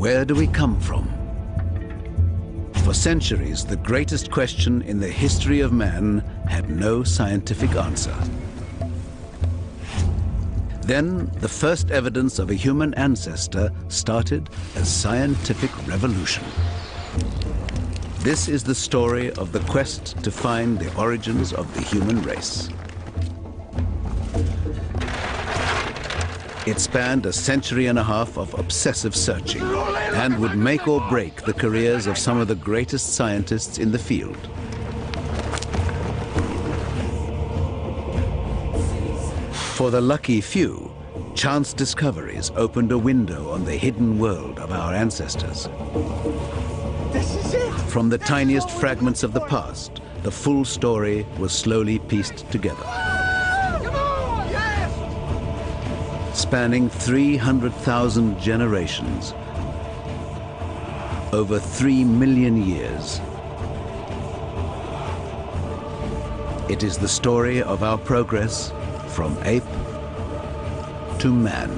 Where do we come from? For centuries, the greatest question in the history of man had no scientific answer. Then, the first evidence of a human ancestor started a scientific revolution. This is the story of the quest to find the origins of the human race. It spanned a century and a half of obsessive searching and would make or break the careers of some of the greatest scientists in the field. For the lucky few, chance discoveries opened a window on the hidden world of our ancestors. This is it! From the tiniest fragments of the past, the full story was slowly pieced together. Spanning 300,000 generations, over 3 million years. It is the story of our progress from ape to man.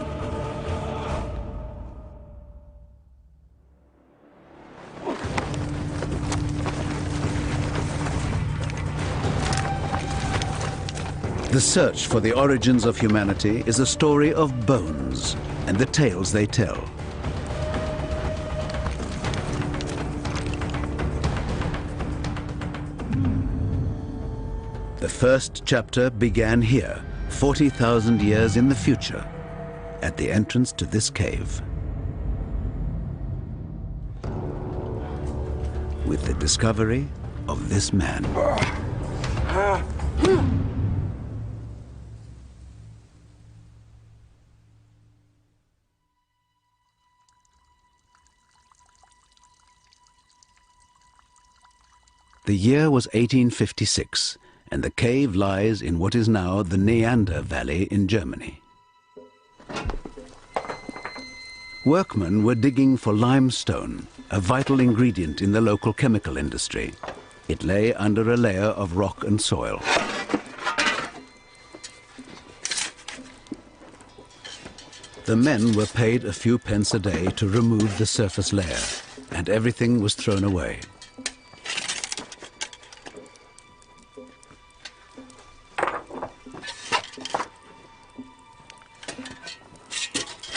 The search for the origins of humanity is a story of bones and the tales they tell. The first chapter began here, 40,000 years in the future, at the entrance to this cave. With the discovery of this man. The year was 1856, and the cave lies in what is now the Neander Valley in Germany. Workmen were digging for limestone, a vital ingredient in the local chemical industry. It lay under a layer of rock and soil. The men were paid a few pence a day to remove the surface layer, and everything was thrown away.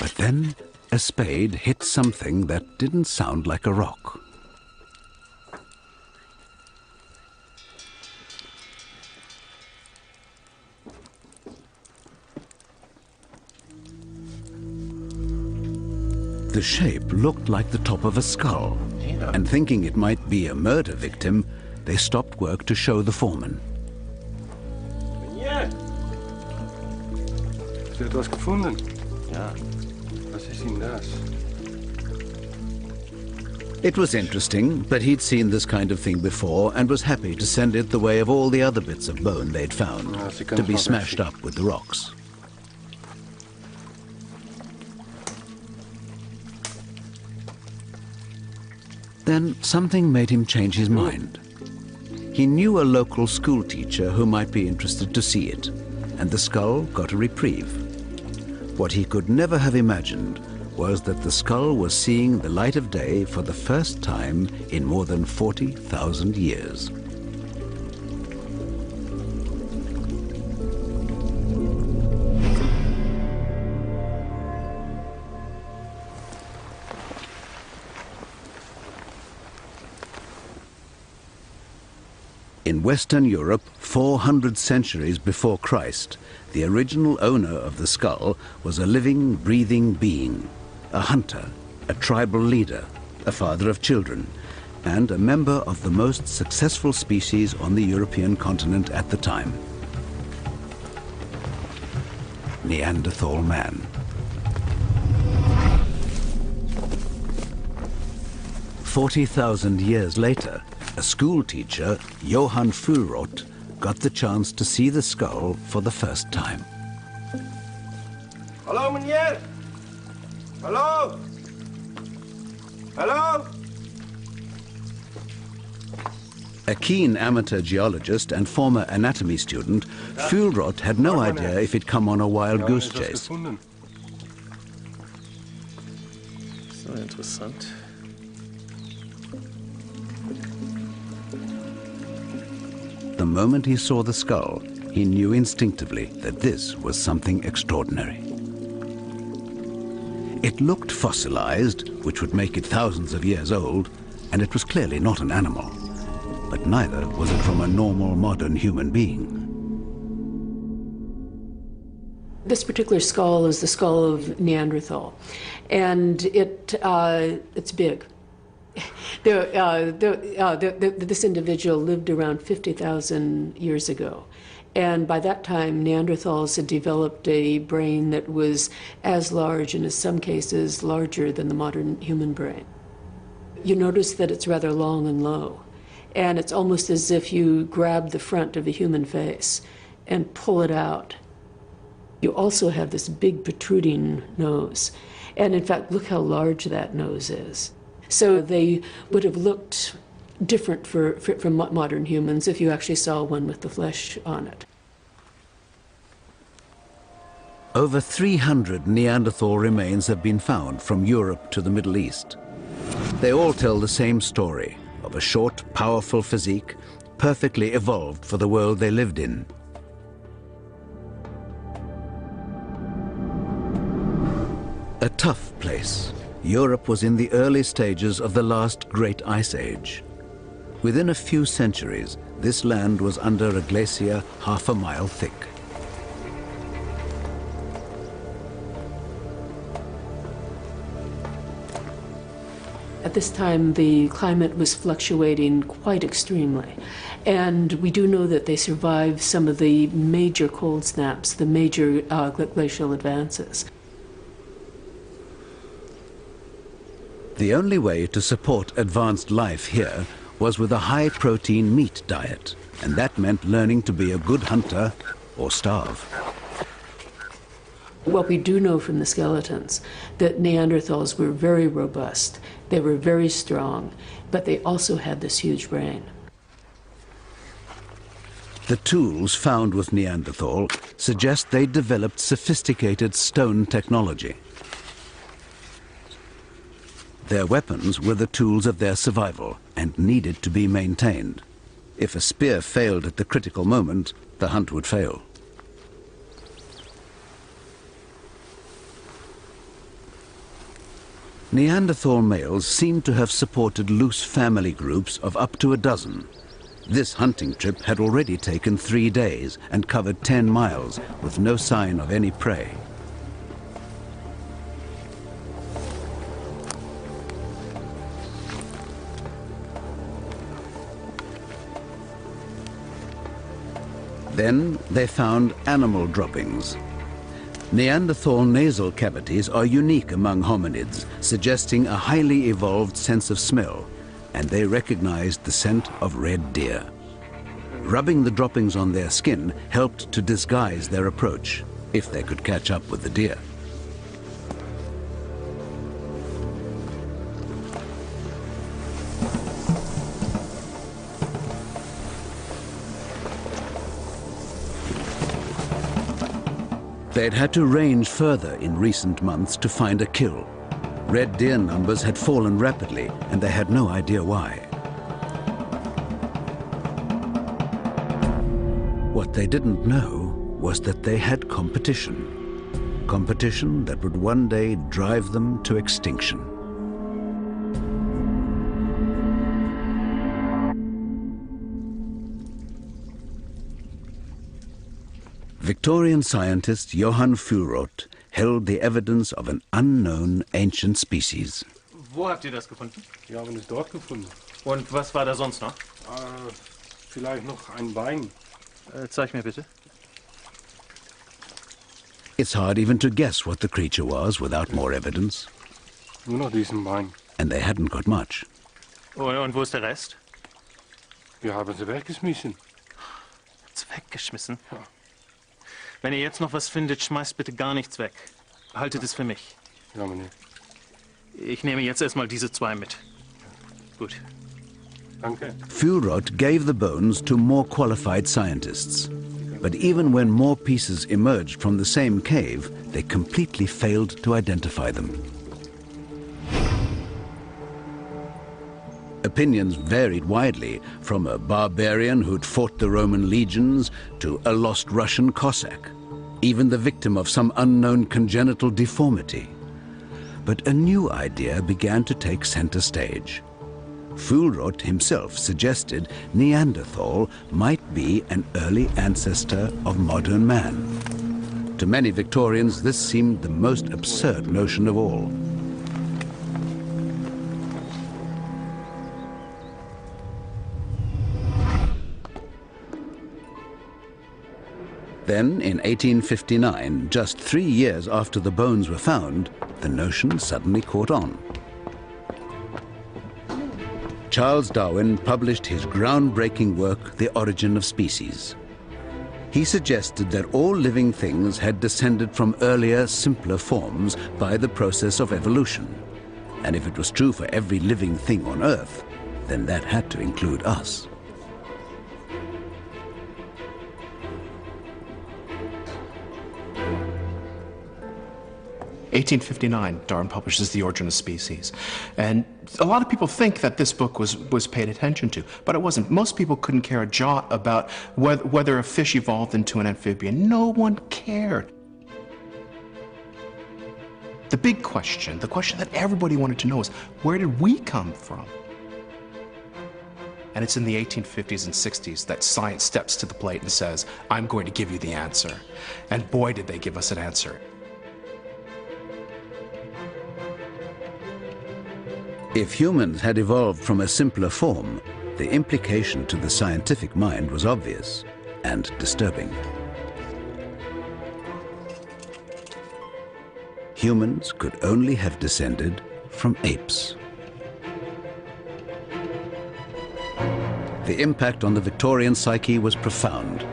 But then a spade hit something that didn't sound like a rock. The shape looked like the top of a skull, and thinking it might be a murder victim, they stopped work to show the foreman. Hast du etwas gefunden? Ja. Was ist denn das? It was interesting, but he'd seen this kind of thing before and was happy to send it the way of all the other bits of bone they'd found, to be smashed up with the rocks. Then something made him change his mind. He knew a local school teacher who might be interested to see it, and the skull got a reprieve. What he could never have imagined was that the skull was seeing the light of day for the first time in more than 40,000 years. In Western Europe, 400 centuries before Christ, the original owner of the skull was a living, breathing being, a hunter, a tribal leader, a father of children, and a member of the most successful species on the European continent at the time. Neanderthal man. 40,000 years later, a school teacher, Johann Fuhlrott, got the chance to see the skull for the first time. Hallo, meneer! Hallo! Hallo! A keen amateur geologist and former anatomy student, Fuhlrott had no idea if he'd come on a wild goose chase. So interessant. The moment he saw the skull, he knew instinctively that this was something extraordinary. It looked fossilized, which would make it thousands of years old, and it was clearly not an animal. But neither was it from a normal modern human being. This particular skull is the skull of Neanderthal, and it's big. This individual lived around 50,000 years ago, and by that time Neanderthals had developed a brain that was as large and in some cases larger than the modern human brain. You notice that it's rather long and low, and it's almost as if you grab the front of a human face and pull it out. You also have this big protruding nose, and in fact look how large that nose is. So they would have looked different from modern humans if you actually saw one with the flesh on it. Over 300 Neanderthal remains have been found from Europe to the Middle East. They all tell the same story of a short, powerful physique, perfectly evolved for the world they lived in. A tough place. Europe was in the early stages of the last great ice age. Within a few centuries, this land was under a glacier half a mile thick. At this time, the climate was fluctuating quite extremely, and we do know that they survived some of the major cold snaps, the major glacial advances. The only way to support advanced life here was with a high-protein meat diet, and that meant learning to be a good hunter or starve. What we do know from the skeletons, that Neanderthals were very robust, they were very strong, but they also had this huge brain. The tools found with Neanderthal suggest they developed sophisticated stone technology. Their weapons were the tools of their survival and needed to be maintained. If a spear failed at the critical moment, the hunt would fail. Neanderthal males seem to have supported loose family groups of up to a dozen. This hunting trip had already taken 3 days and covered 10 miles with no sign of any prey. Then they found animal droppings. Neanderthal nasal cavities are unique among hominids, suggesting a highly evolved sense of smell, and they recognized the scent of red deer. Rubbing the droppings on their skin helped to disguise their approach, if they could catch up with the deer. They'd had to range further in recent months to find a kill. Red deer numbers had fallen rapidly, and they had no idea why. What they didn't know was that they had competition. Competition that would one day drive them to extinction. Victorian scientist Johann Fuhlrott held the evidence of an unknown ancient species. Wo habt ihr das gefunden? Wir haben es dort gefunden. Und was war da sonst noch? Vielleicht noch ein Bein. Zeig mir bitte. It's hard even to guess what the creature was without more evidence. Nur noch diesen Bein. And they hadn't got much. Und wo ist der Rest? Wir haben sie weggeschmissen. Hat's weggeschmissen? Ja. Wenn ihr jetzt noch was findet, schmeißt bitte gar nichts weg. Haltet es für mich. Ja, meneer. Ich nehme jetzt erstmal diese 2 mit. Gut. Danke. Fuhlrott gave the bones to more qualified scientists. But even when more pieces emerged from the same cave, they completely failed to identify them. Opinions varied widely, from a barbarian who'd fought the Roman legions to a lost Russian Cossack, even the victim of some unknown congenital deformity. But a new idea began to take center stage. Fuhlrott himself suggested Neanderthal might be an early ancestor of modern man. To many Victorians, this seemed the most absurd notion of all. Then, in 1859, just 3 years after the bones were found, the notion suddenly caught on. Charles Darwin published his groundbreaking work, The Origin of Species. He suggested that all living things had descended from earlier, simpler forms by the process of evolution. And if it was true for every living thing on Earth, then that had to include us. In 1859, Darwin publishes The Origin of Species. And a lot of people think that this book was paid attention to, but it wasn't. Most people couldn't care a jot about whether a fish evolved into an amphibian. No one cared. The big question, the question that everybody wanted to know is, where did we come from? And it's in the 1850s and 60s that science steps to the plate and says, I'm going to give you the answer. And boy, did they give us an answer. If humans had evolved from a simpler form, the implication to the scientific mind was obvious and disturbing. Humans could only have descended from apes. The impact on the Victorian psyche was profound.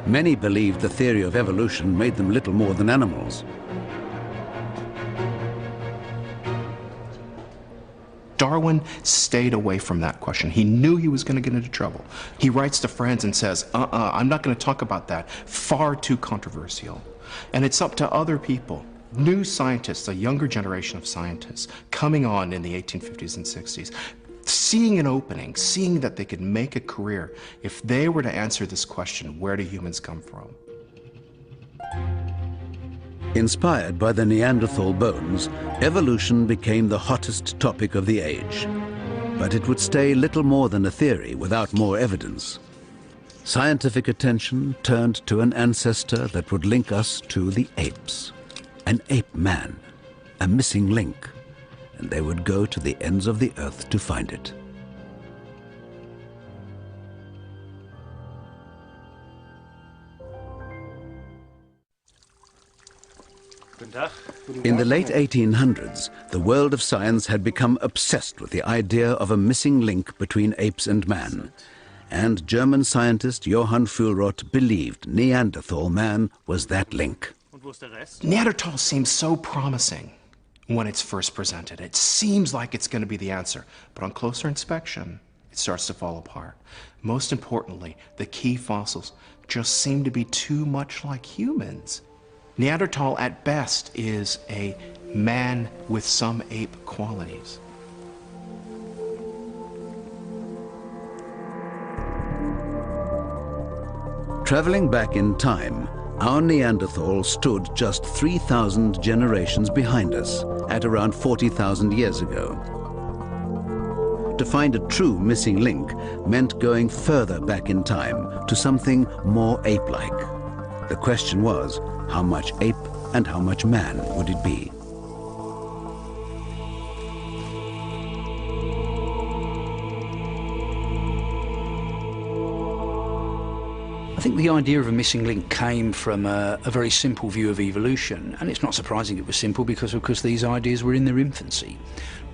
Many believed the theory of evolution made them little more than animals. Darwin stayed away from that question. He knew he was going to get into trouble. He writes to friends and says, I'm not going to talk about that. Far too controversial. And it's up to other people, new scientists, a younger generation of scientists, coming on in the 1850s and 60s, seeing an opening, seeing that they could make a career if they were to answer this question, where do humans come from? Inspired by the Neanderthal bones, evolution became the hottest topic of the age. But it would stay little more than a theory without more evidence. Scientific attention turned to an ancestor that would link us to the apes. An ape man, a missing link, and they would go to the ends of the earth to find it. In the late 1800s, the world of science had become obsessed with the idea of a missing link between apes and man. And German scientist Johann Fuhlrott believed Neanderthal man was that link. Neanderthal seems so promising when it's first presented. It seems like it's going to be the answer. But on closer inspection, it starts to fall apart. Most importantly, the key fossils just seem to be too much like humans. Neanderthal, at best, is a man with some ape qualities. Traveling back in time, our Neanderthal stood just 3,000 generations behind us, at around 40,000 years ago. To find a true missing link meant going further back in time to something more ape-like. The question was, how much ape and how much man would it be? I think the idea of a missing link came from a very simple view of evolution, and it's not surprising it was simple because, of course, these ideas were in their infancy.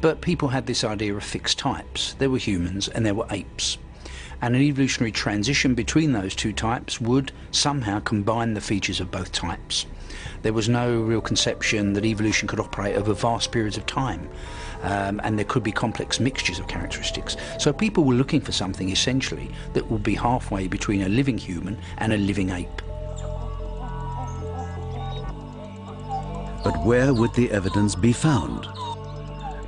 But people had this idea of fixed types. There were humans and there were apes. And an evolutionary transition between those two types would somehow combine the features of both types. There was no real conception that evolution could operate over vast periods of time, and there could be complex mixtures of characteristics. So people were looking for something essentially that would be halfway between a living human and a living ape. But where would the evidence be found?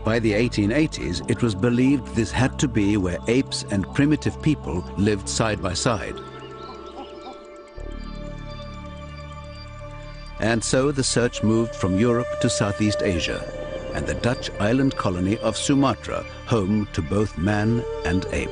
By the 1880s, it was believed this had to be where apes and primitive people lived side by side. And so the search moved from Europe to Southeast Asia and the Dutch island colony of Sumatra, home to both man and ape.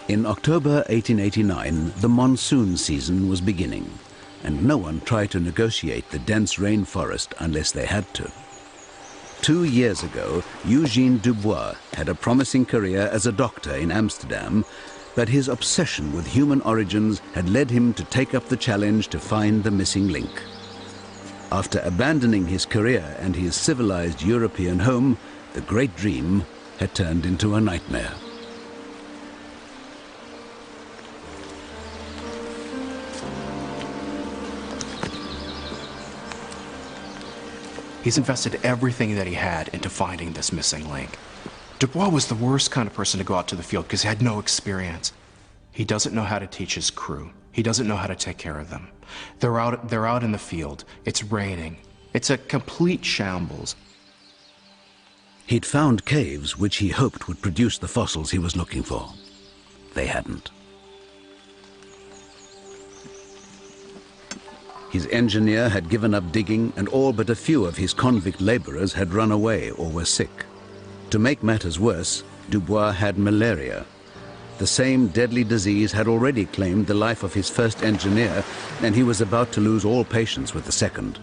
In October 1889, the monsoon season was beginning, and no one tried to negotiate the dense rainforest unless they had to. 2 years ago, Eugene Dubois had a promising career as a doctor in Amsterdam, but his obsession with human origins had led him to take up the challenge to find the missing link. After abandoning his career and his civilized European home, the great dream had turned into a nightmare. He's invested everything that he had into finding this missing link. Dubois was the worst kind of person to go out to the field because he had no experience. He doesn't know how to teach his crew. He doesn't know how to take care of them. They're out in the field. It's raining. It's a complete shambles. He'd found caves which he hoped would produce the fossils he was looking for. They hadn't. His engineer had given up digging, and all but a few of his convict laborers had run away or were sick. To make matters worse, Dubois had malaria. The same deadly disease had already claimed the life of his first engineer, and he was about to lose all patience with the second.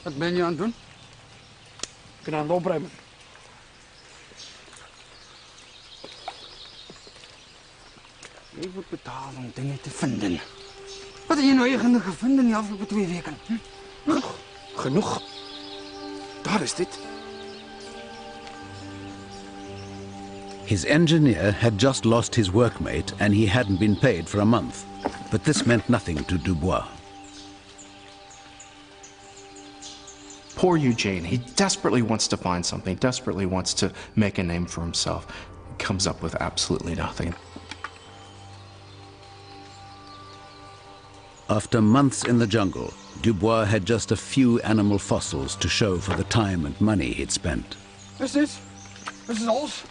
Wat ben je aan het doen? Ik ben aan het opruimen. Ik moet betalen om dingen te vinden. Wat heb je nou eigenlijk gevonden in de afgelopen 2 weken? Genoeg. Genoeg. Daar is dit. His engineer had just lost his workmate and he hadn't been paid for a month. But this meant nothing to Dubois. Poor Eugene, he desperately wants to find something, desperately wants to make a name for himself. He comes up with absolutely nothing. After months in the jungle, Dubois had just a few animal fossils to show for the time and money he'd spent. Is dit? Is alles?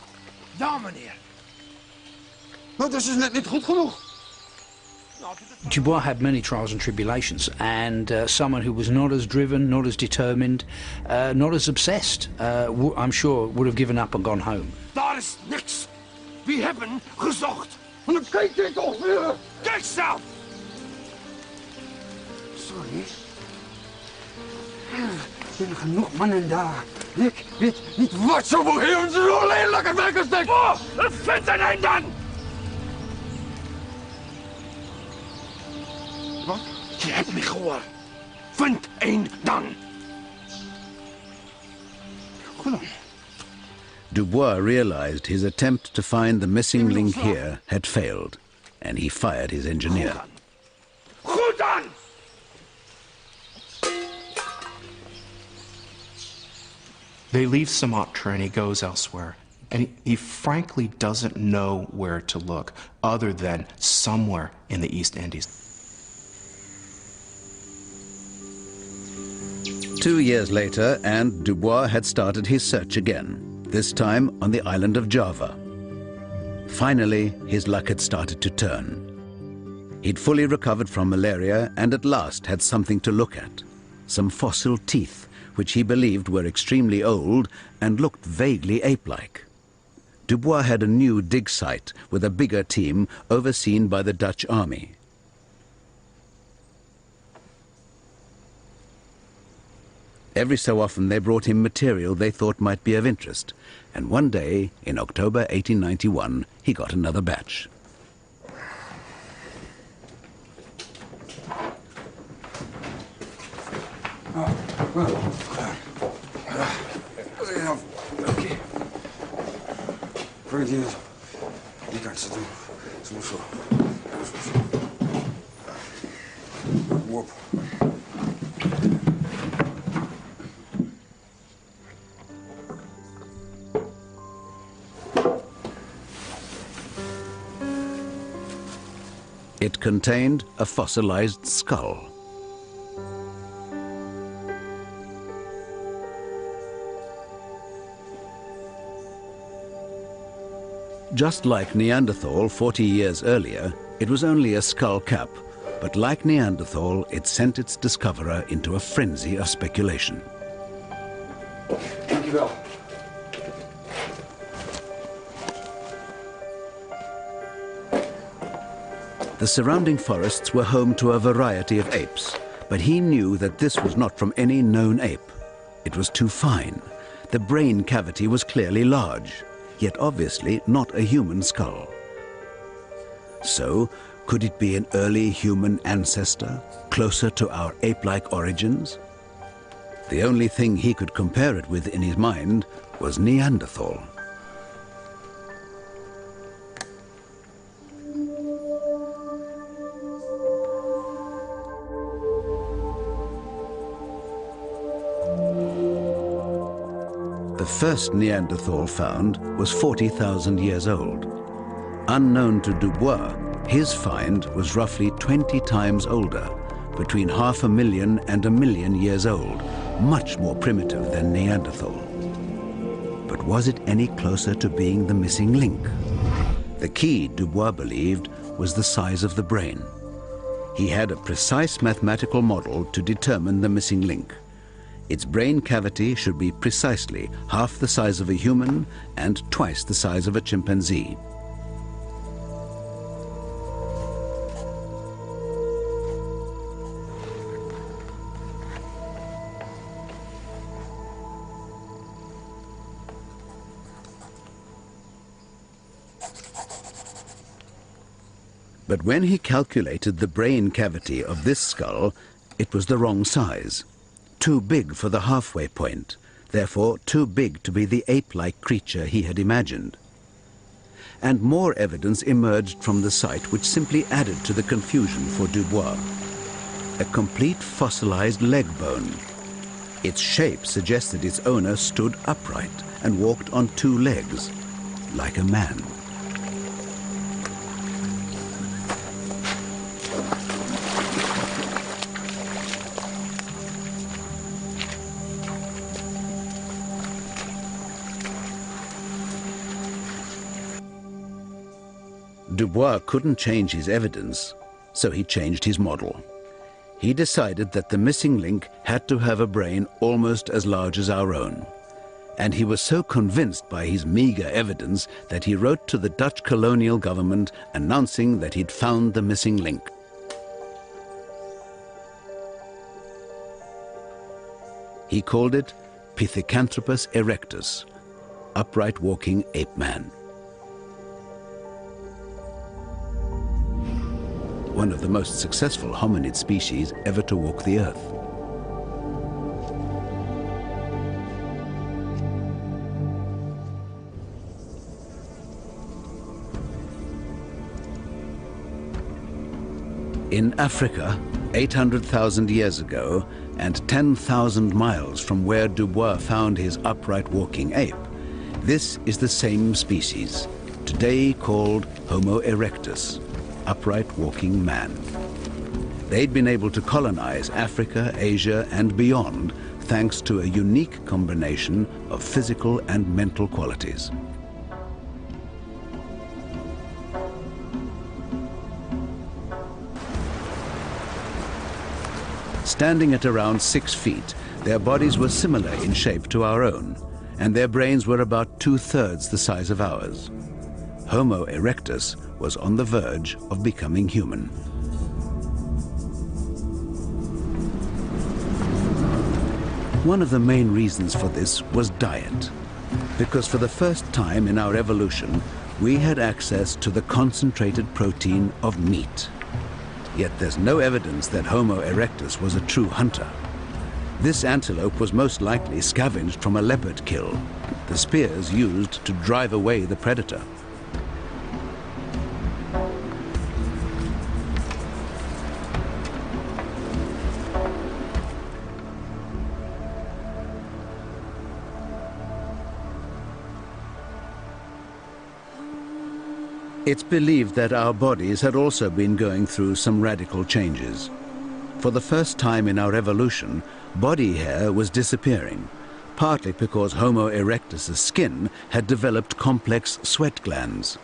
Ja, meneer. Maar dat is net niet goed genoeg. Dubois had many trials and tribulations, and someone who was not as driven, not as determined, not as obsessed, I'm sure would have given up and gone home. Daar is niks. We hebben gezocht. En dan kijk je toch weer. Kijk zelf. Sorry. Er zijn genoeg mannen daar. Ik weet niet wat zo voor heel zo lelijke werkers denken. Oh, vind er een dan! Wat? Je hebt me gehoord. Vind een dan. Goed dan. Dubois realized his attempt to find the missing link here had failed, and he fired his engineer. Goed dan! They leave Sumatra and he goes elsewhere. And he frankly doesn't know where to look other than somewhere in the East Indies. 2 years later, and Dubois had started his search again, this time on the island of Java. Finally, his luck had started to turn. He'd fully recovered from malaria and at last had something to look at. Some fossil teeth, which he believed were extremely old and looked vaguely ape-like. Dubois had a new dig site with a bigger team overseen by the Dutch army. Every so often they brought him material they thought might be of interest, and one day, in October 1891, he got another batch. Oké. Voor die kant zitten. Zo. op. It contained a fossilized skull. Just like Neanderthal 40 years earlier, it was only a skull cap, but like Neanderthal, it sent its discoverer into a frenzy of speculation. Dankjewel. The surrounding forests were home to a variety of apes, but he knew that this was not from any known ape. It was too fine. The brain cavity was clearly large, yet obviously not a human skull. So, could it be an early human ancestor, closer to our ape-like origins? The only thing he could compare it with in his mind was Neanderthal. The first Neanderthal found was 40,000 years old. Unknown to Dubois, his find was roughly 20 times older, between 500,000 and 1 million years old, much more primitive than Neanderthal. But was it any closer to being the missing link? The key, Dubois believed, was the size of the brain. He had a precise mathematical model to determine the missing link. Its brain cavity should be precisely half the size of a human and twice the size of a chimpanzee. But when he calculated the brain cavity of this skull, it was the wrong size. Too big for the halfway point, therefore too big to be the ape-like creature he had imagined. And more evidence emerged from the site which simply added to the confusion for Dubois. A complete fossilized leg bone. Its shape suggested its owner stood upright and walked on two legs, like a man. Dubois couldn't change his evidence, so he changed his model. He decided that the missing link had to have a brain almost as large as our own. And he was so convinced by his meager evidence that he wrote to the Dutch colonial government announcing that he'd found the missing link. He called it Pithecanthropus erectus, upright walking ape man. One of the most successful hominid species ever to walk the earth. In Africa, 800,000 years ago, and 10,000 miles from where Dubois found his upright walking ape, this is the same species, today called Homo erectus, upright walking man. They'd been able to colonize Africa, Asia, and beyond thanks to a unique combination of physical and mental qualities. Standing at around 6 feet, their bodies were similar in shape to our own, and their brains were about 2/3 the size of ours. Homo erectus was on the verge of becoming human. One of the main reasons for this was diet, because for the first time in our evolution, we had access to the concentrated protein of meat. Yet there's no evidence that Homo erectus was a true hunter. This antelope was most likely scavenged from a leopard kill, the spears used to drive away the predator. It's believed that our bodies had also been going through some radical changes. For the first time in our evolution, body hair was disappearing, partly because Homo erectus' skin had developed complex sweat glands.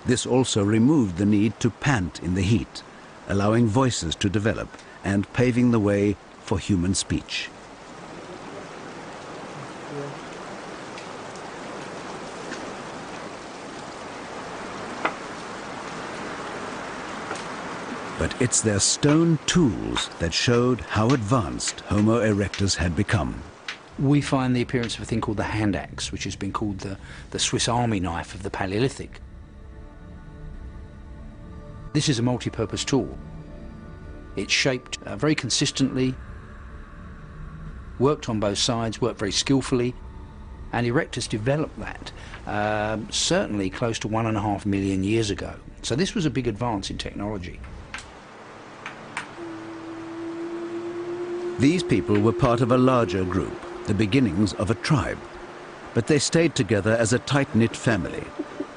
This also removed the need to pant in the heat, allowing voices to develop and paving the way for human speech. But it's their stone tools that showed how advanced Homo erectus had become. We find the appearance of a thing called the hand axe, which has been called the Swiss Army knife of the Paleolithic. This is a multi-purpose tool. It's shaped very consistently, worked on both sides, worked very skillfully, and erectus developed that certainly close to 1.5 million years ago. So this was a big advance in technology. These people were part of a larger group, the beginnings of a tribe. But they stayed together as a tight-knit family,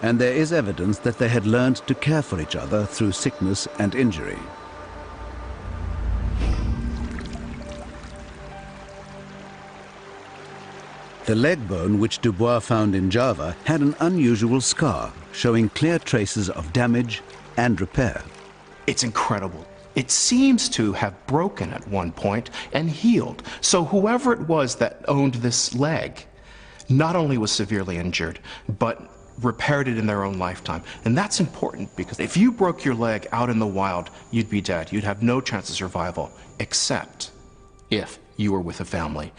and there is evidence that they had learned to care for each other through sickness and injury. The leg bone which Dubois found in Java had an unusual scar, showing clear traces of damage and repair. It's incredible. It seems to have broken at one point and healed. So whoever it was that owned this leg not only was severely injured, but repaired it in their own lifetime. And that's important because if you broke your leg out in the wild, you'd be dead. You'd have no chance of survival, except if you were with a family,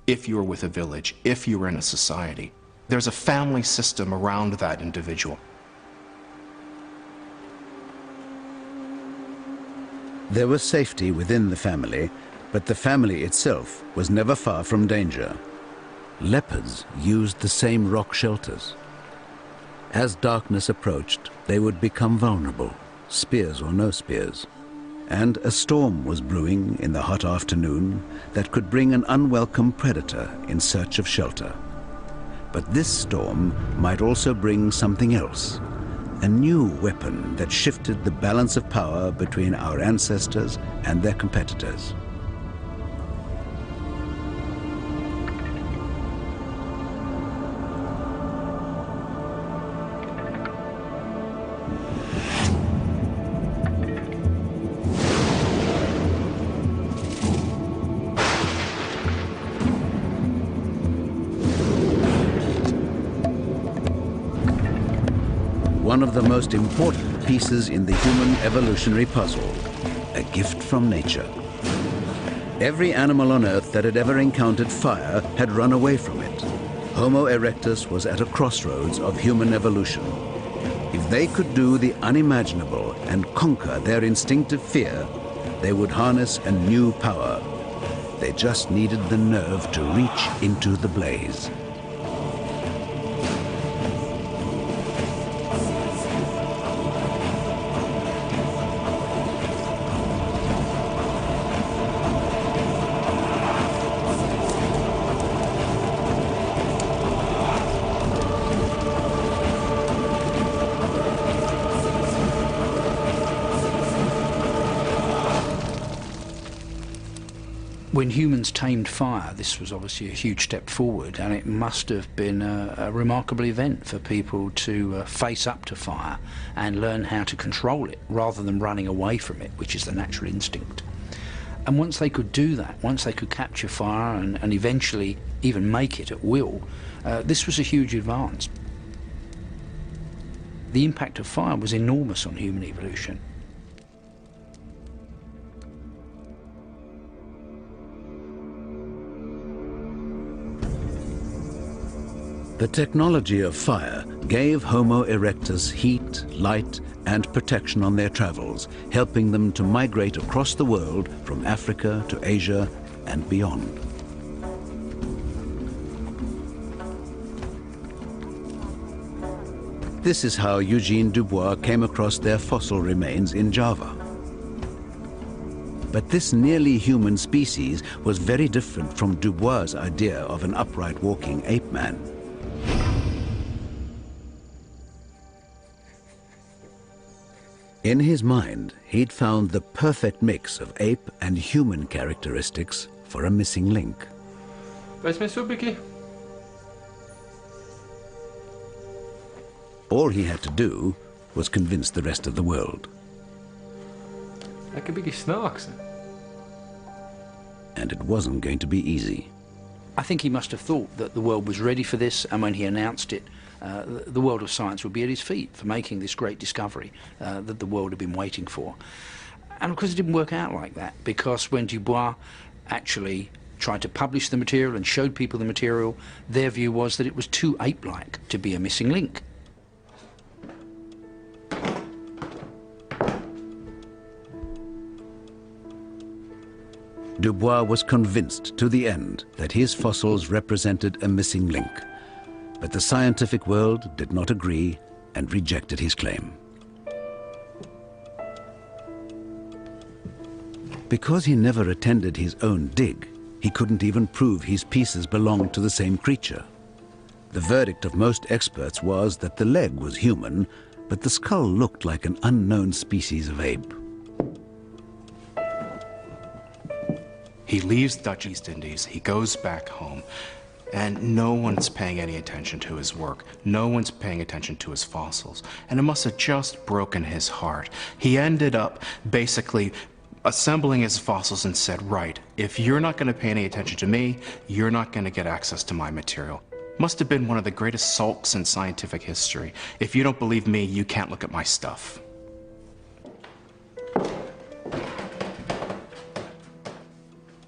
if you were with a village, if you were in a society. There's a family system around that individual. There was safety within the family, but the family itself was never far from danger. Leopards used the same rock shelters. As darkness approached, they would become vulnerable, spears or no spears. And a storm was brewing in the hot afternoon that could bring an unwelcome predator in search of shelter. But this storm might also bring something else. A new weapon that shifted the balance of power between our ancestors and their competitors. One of the most important pieces in the human evolutionary puzzle, a gift from nature. Every animal on Earth that had ever encountered fire had run away from it. Homo erectus was at a crossroads of human evolution. If they could do the unimaginable and conquer their instinctive fear, they would harness a new power. They just needed the nerve to reach into the blaze. When humans tamed fire, this was obviously a huge step forward, and it must have been a remarkable event for people to face up to fire and learn how to control it rather than running away from it, which is the natural instinct. And once they could do that, once they could capture fire and eventually even make it at will, this was a huge advance. The impact of fire was enormous on human evolution. The technology of fire gave Homo erectus heat, light, and protection on their travels, helping them to migrate across the world from Africa to Asia and beyond. This is how Eugene Dubois came across their fossil remains in Java. But this nearly human species was very different from Dubois' idea of an upright walking ape man. In his mind, he'd found the perfect mix of ape and human characteristics for a missing link. All he had to do was convince the rest of the world. And it wasn't going to be easy. I think he must have thought that the world was ready for this, and when he announced it, the world of science would be at his feet for making this great discovery that the world had been waiting for. And of course it didn't work out like that, because when Dubois actually tried to publish the material and showed people the material, their view was that it was too ape-like to be a missing link. Dubois was convinced to the end that his fossils represented a missing link, but the scientific world did not agree and rejected his claim. Because he never attended his own dig, he couldn't even prove his pieces belonged to the same creature. The verdict of most experts was that the leg was human, but the skull looked like an unknown species of ape. He leaves Dutch East Indies, he goes back home, and no one's paying any attention to his work. No one's paying attention to his fossils. And it must have just broken his heart. He ended up basically assembling his fossils and said, right, if you're not going to pay any attention to me, you're not going to get access to my material. Must have been one of the greatest sulks in scientific history. If you don't believe me, you can't look at my stuff.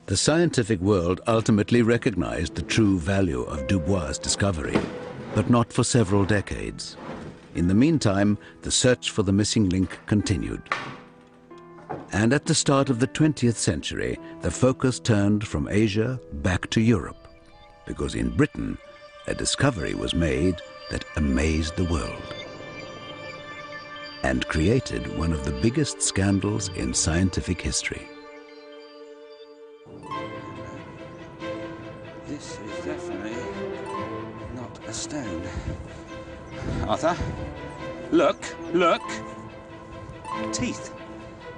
The scientific world ultimately recognized the true value of Dubois' discovery, but not for several decades. In the meantime, the search for the missing link continued. And at the start of the 20th century, the focus turned from Asia back to Europe, because in Britain, a discovery was made that amazed the world and created one of the biggest scandals in scientific history. This is definitely not a stone. Arthur, look, look. Teeth.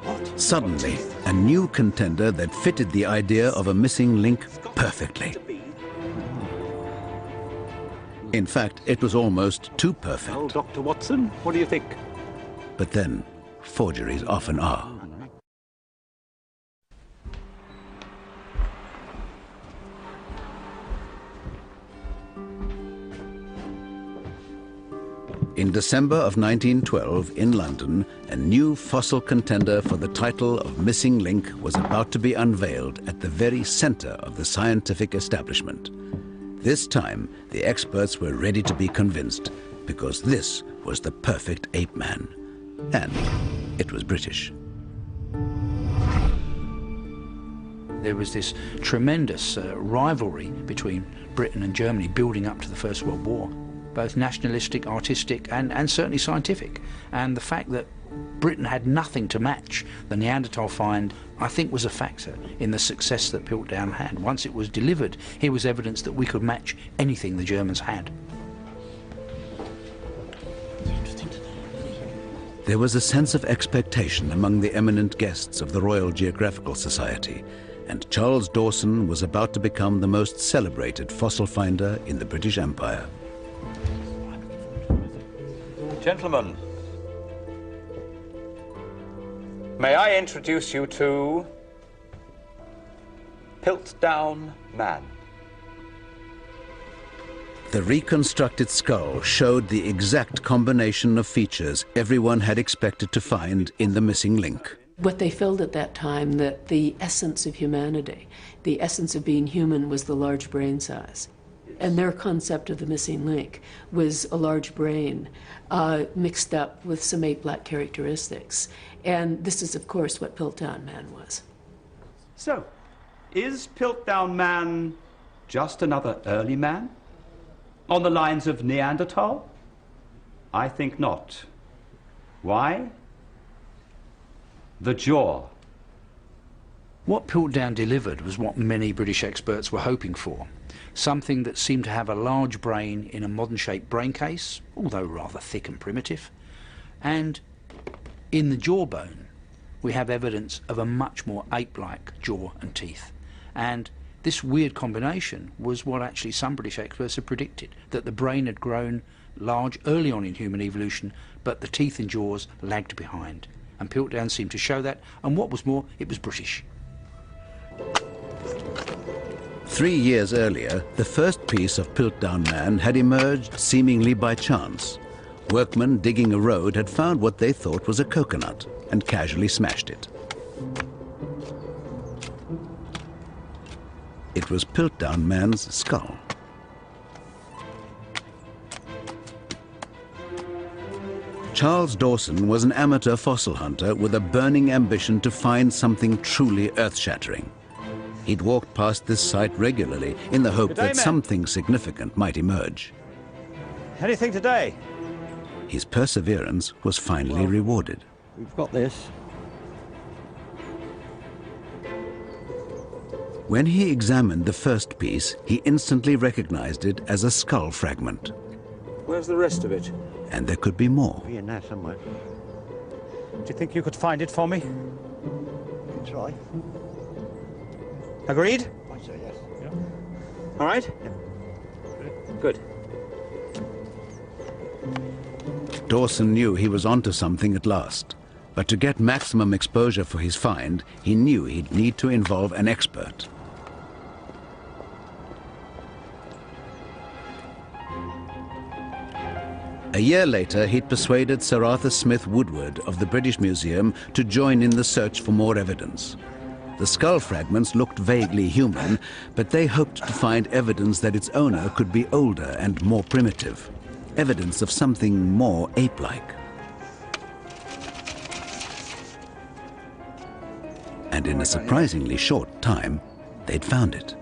What? Suddenly, a new contender that fitted the idea of a missing link perfectly. In fact, it was almost too perfect. Well, Dr. Watson, what do you think? But then, forgeries often are. In December of 1912, in London, a new fossil contender for the title of Missing Link was about to be unveiled at the very center of the scientific establishment. This time, the experts were ready to be convinced, because this was the perfect ape man. And it was British. There was this tremendous rivalry between Britain and Germany building up to the First World War, both nationalistic, artistic, and certainly scientific. And the fact that Britain had nothing to match the Neanderthal find, I think, was a factor in the success that Piltdown had. Once it was delivered, here was evidence that we could match anything the Germans had. There was a sense of expectation among the eminent guests of the Royal Geographical Society, and Charles Dawson was about to become the most celebrated fossil finder in the British Empire. Gentlemen, may I introduce you to Piltdown Man. The reconstructed skull showed the exact combination of features everyone had expected to find in the missing link. What they felt at that time, that the essence of humanity, the essence of being human, was the large brain size. And their concept of the missing link was a large brain mixed up with some ape-like characteristics. And this is, of course, what Piltdown Man was. So, is Piltdown Man just another early man? On the lines of Neanderthal? I think not. Why? The jaw. What Piltdown delivered was what many British experts were hoping for. Something that seemed to have a large brain in a modern-shaped brain case, although rather thick and primitive, and In the jawbone, we have evidence of a much more ape-like jaw and teeth. And this weird combination was what actually some British experts had predicted, that the brain had grown large early on in human evolution, but the teeth and jaws lagged behind. And Piltdown seemed to show that, and what was more, it was British. 3 years earlier, the first piece of Piltdown Man had emerged seemingly by chance. Workmen digging a road had found what they thought was a coconut and casually smashed it. It was Piltdown Man's skull. Charles Dawson was an amateur fossil hunter with a burning ambition to find something truly earth-shattering. He'd walked past this site regularly in the hope that something significant might emerge. Anything today? His perseverance was finally rewarded. We've got this. When he examined the first piece, he instantly recognized it as a skull fragment. Where's the rest of it? And there could be more. Be in there somewhere. Do you think you could find it for me? You can try. Agreed? I say yes. Yeah. All right? Yeah. Good. Dawson knew he was onto something at last. But to get maximum exposure for his find, he knew he'd need to involve an expert. A year later, he'd persuaded Sir Arthur Smith Woodward of the British Museum to join in the search for more evidence. The skull fragments looked vaguely human, but they hoped to find evidence that its owner could be older and more primitive. Evidence of something more ape-like. And in a surprisingly short time, they'd found it.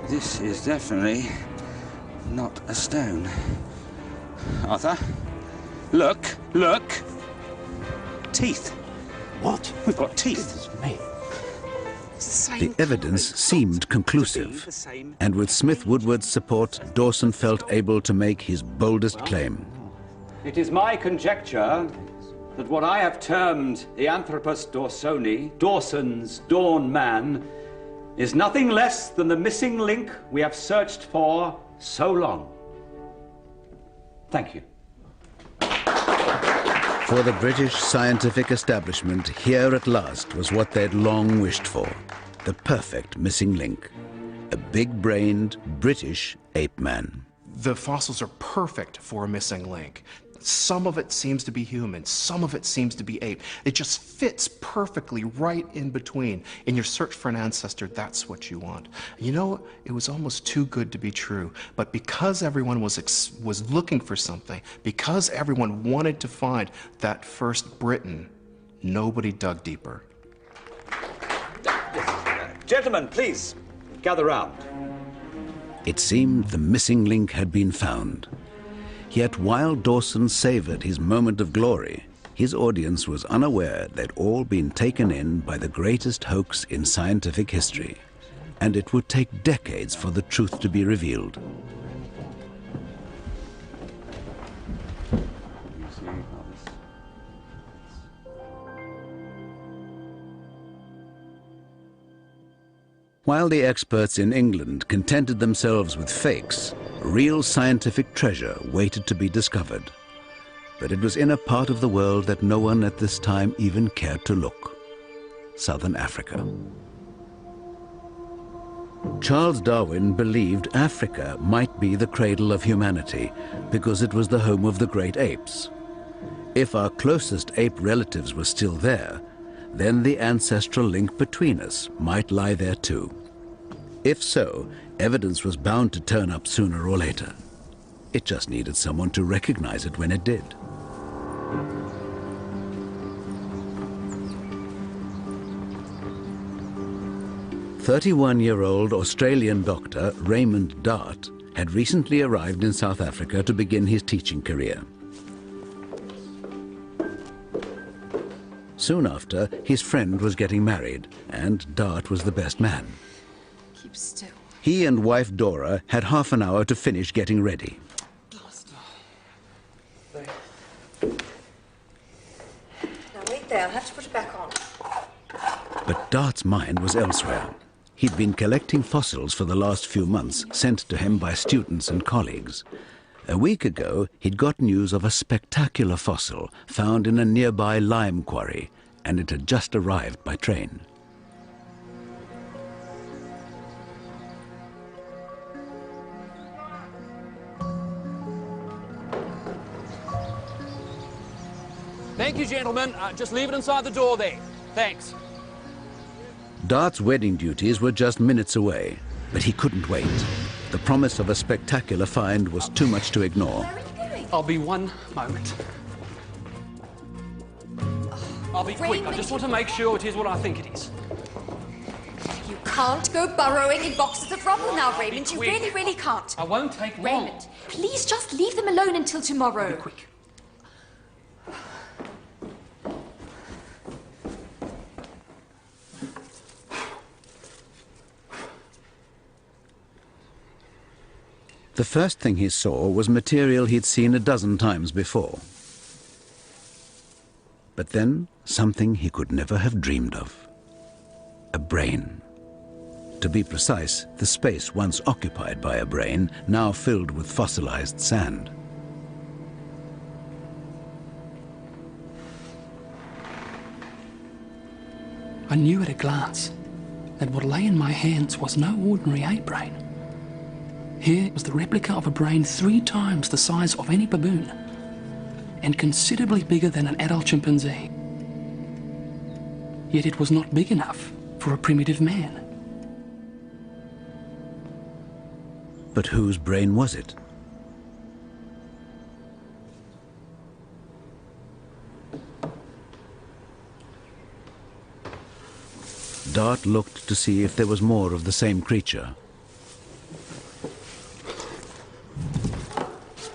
This is definitely not a stone. Arthur, look, look. Teeth. What? We've got teeth. The evidence seemed conclusive, and with Smith Woodward's support, Dawson felt able to make his boldest claim. It is my conjecture that what I have termed the Anthropus Dawsoni, Dawson's Dawn Man, is nothing less than the missing link we have searched for so long. Thank you. For the British scientific establishment, here at last was what they'd long wished for, the perfect missing link. A big-brained British ape man. The fossils are perfect for a missing link. Some of it seems to be human, some of it seems to be ape. It just fits perfectly right in between. In your search for an ancestor, that's what you want. You know, it was almost too good to be true, but because everyone was looking for something, because everyone wanted to find that first Briton, nobody dug deeper. Gentlemen, please, gather round. It seemed the missing link had been found. Yet while Dawson savored his moment of glory, his audience was unaware they'd all been taken in by the greatest hoax in scientific history, and it would take decades for the truth to be revealed. While the experts in England contented themselves with fakes, real scientific treasure waited to be discovered. But it was in a part of the world that no one at this time even cared to look. Southern Africa. Charles Darwin believed Africa might be the cradle of humanity because it was the home of the great apes. If our closest ape relatives were still there, then the ancestral link between us might lie there too. If so, evidence was bound to turn up sooner or later. It just needed someone to recognize it when it did. "31-year-old Australian doctor Raymond Dart had recently arrived in South Africa to begin his teaching career. Soon after, his friend was getting married, and Dart was the best man. Keep still. He and wife Dora had half an hour to finish getting ready. I'll have to put it back on. But Dart's mind was elsewhere. He'd been collecting fossils for the last few months, sent to him by students and colleagues. A week ago, he'd got news of a spectacular fossil found in a nearby lime quarry, and it had just arrived by train. Thank you, gentlemen. Just leave it inside the door there. Thanks. Dart's wedding duties were just minutes away, but he couldn't wait. The promise of a spectacular find was too much to ignore. I'll be one moment. I'll be quick. I just want to make sure it is what I think it is. You can't go burrowing in boxes of rubble now, Raymond. You really, really can't. I won't take long. Raymond, please just leave them alone until tomorrow. I'll be quick. The first thing he saw was material he'd seen a dozen times before. But then, something he could never have dreamed of. A brain. To be precise, the space once occupied by a brain, now filled with fossilized sand. I knew at a glance that what lay in my hands was no ordinary ape brain. Here was the replica of a brain 3 times the size of any baboon, and considerably bigger than an adult chimpanzee. Yet it was not big enough for a primitive man. But whose brain was it? Dart looked to see if there was more of the same creature.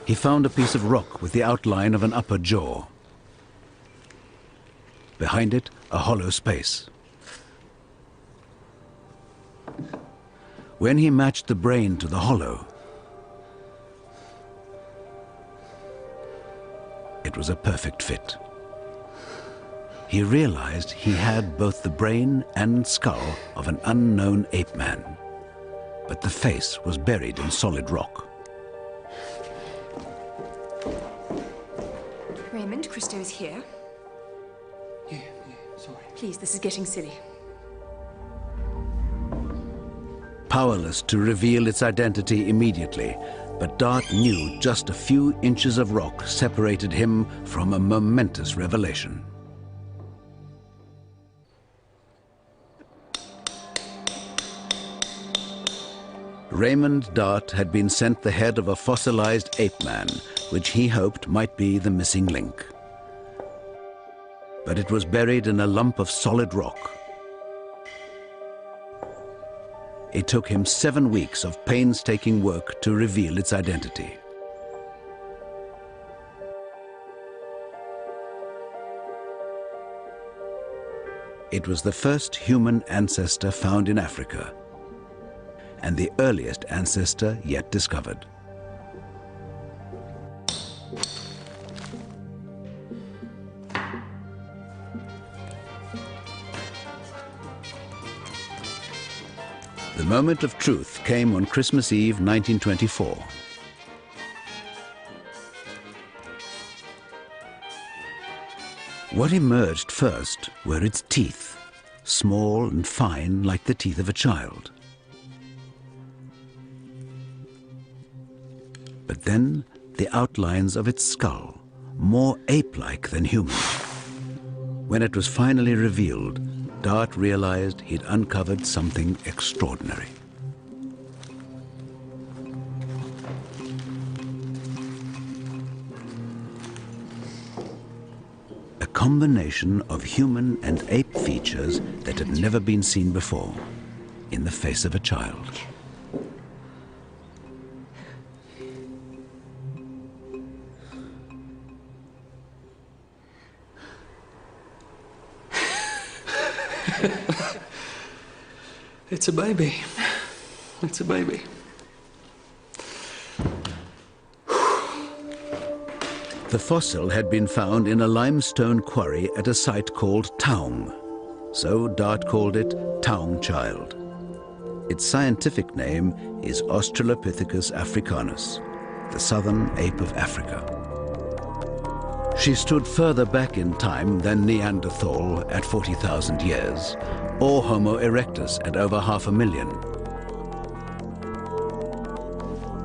He found a piece of rock with the outline of an upper jaw. Behind it, a hollow space. When he matched the brain to the hollow, it was a perfect fit. He realized he had both the brain and skull of an unknown ape man, but the face was buried in solid rock. Raymond, Christo is here. Yeah, sorry. Please, this is getting silly. Powerless to reveal its identity immediately, but Dart knew just a few inches of rock separated him from a momentous revelation. Raymond Dart had been sent the head of a fossilized ape man, which he hoped might be the missing link. But it was buried in a lump of solid rock. It took him 7 weeks of painstaking work to reveal its identity. It was the first human ancestor found in Africa, and the earliest ancestor yet discovered. The moment of truth came on Christmas Eve, 1924. What emerged first were its teeth, small and fine like the teeth of a child. But then the outlines of its skull, more ape-like than human. When it was finally revealed, Dart realized he'd uncovered something extraordinary. A combination of human and ape features that had never been seen before in the face of a child. It's a baby. It's a baby. The fossil had been found in a limestone quarry at a site called Taung, so Dart called it Taung Child. Its scientific name is Australopithecus africanus, the southern ape of Africa. She stood further back in time than Neanderthal at 40,000 years, or Homo erectus at over 500,000.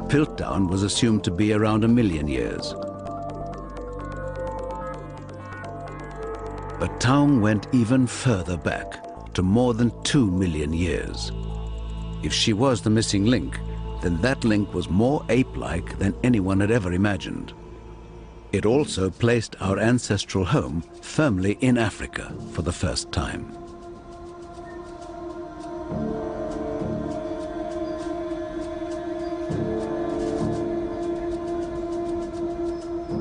Piltdown was assumed to be around 1 million years. But Taung went even further back, to more than 2 million years. If she was the missing link, then that link was more ape-like than anyone had ever imagined. It also placed our ancestral home firmly in Africa for the first time.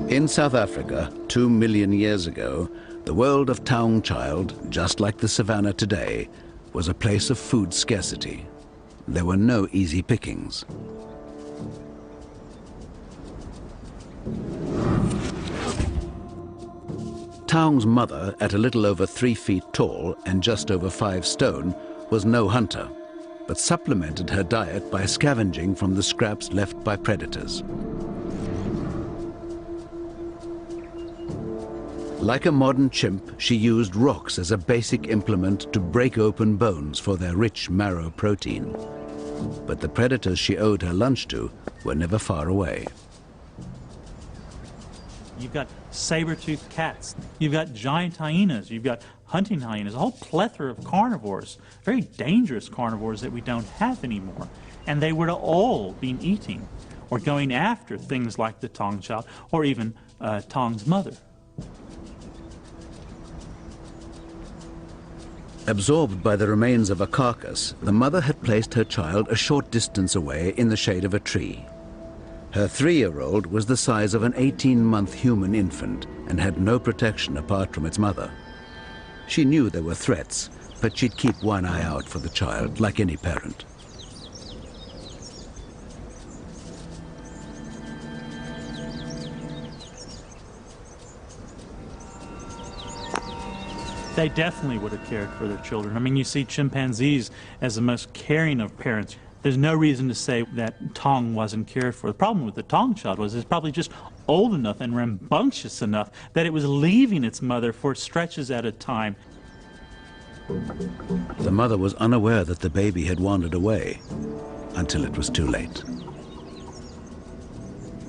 In South Africa, 2 million years ago, the world of Taung Child, just like the savannah today, was a place of food scarcity. There were no easy pickings. Taung's mother, at a little over 3 feet tall and just over 5 stone, was no hunter, but supplemented her diet by scavenging from the scraps left by predators. Like a modern chimp, she used rocks as a basic implement to break open bones for their rich marrow protein. But the predators she owed her lunch to were never far away. You've got saber-toothed cats, you've got giant hyenas, you've got hunting hyenas, a whole plethora of carnivores, very dangerous carnivores that we don't have anymore. And they would have all been eating or going after things like the Taung Child or even Taung's mother. Absorbed by the remains of a carcass, the mother had placed her child a short distance away in the shade of a tree. Her 3-year-old was the size of an 18-month human infant and had no protection apart from its mother. She knew there were threats, but she'd keep one eye out for the child, like any parent. They definitely would have cared for their children. I mean, you see chimpanzees as the most caring of parents. There's no reason to say that Taung wasn't cared for. The problem with the Taung Child was it's probably just old enough and rambunctious enough that it was leaving its mother for stretches at a time. The mother was unaware that the baby had wandered away until it was too late.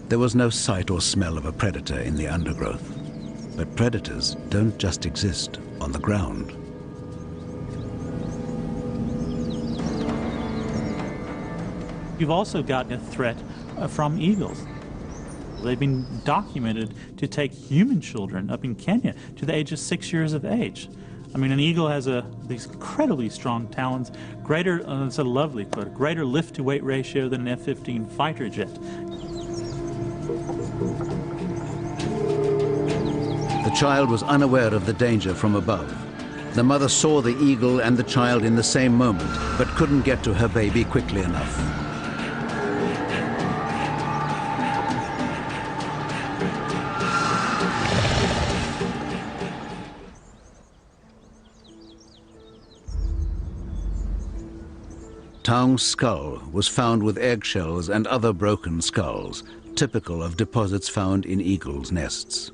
There was no sight or smell of a predator in the undergrowth. But predators don't just exist on the ground. You've also got a threat from eagles. They've been documented to take human children up in Kenya to the age of 6 years of age. I mean, an eagle has these incredibly strong talons, greater, it's a lovely quote, greater lift-to-weight ratio than an F-15 fighter jet. The child was unaware of the danger from above. The mother saw the eagle and the child in the same moment, but couldn't get to her baby quickly enough. Taung's skull was found with eggshells and other broken skulls, typical of deposits found in eagles' nests.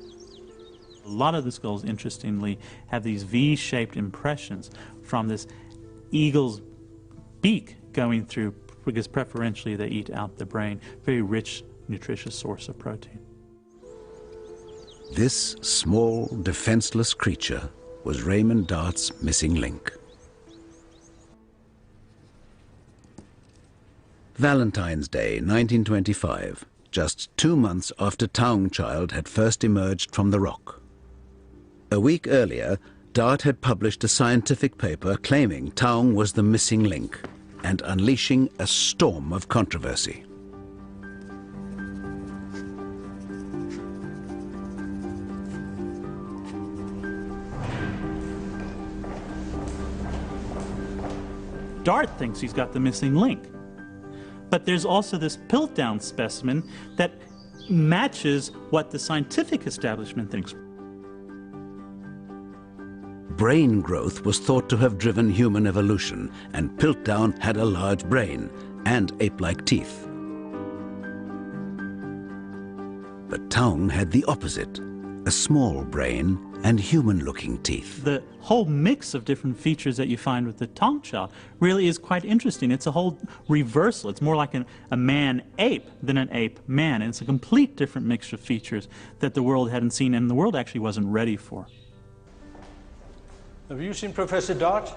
A lot of the skulls, interestingly, have these V-shaped impressions from this eagle's beak going through, because preferentially they eat out the brain. Very rich, nutritious source of protein. This small, defenseless creature was Raymond Dart's missing link. Valentine's Day, 1925, just 2 months after Taung Child had first emerged from the rock. A week earlier, Dart had published a scientific paper claiming Taung was the missing link and unleashing a storm of controversy. Dart thinks he's got the missing link. But there's also this Piltdown specimen that matches what the scientific establishment thinks. Brain growth was thought to have driven human evolution, and Piltdown had a large brain and ape-like teeth. But Taung had the opposite, a small brain and human-looking teeth. The whole mix of different features that you find with the Taung child really is quite interesting. It's a whole reversal. It's more like a man-ape than an ape-man, and it's a complete different mixture of features that the world hadn't seen and the world actually wasn't ready for. Have you seen Professor Dart?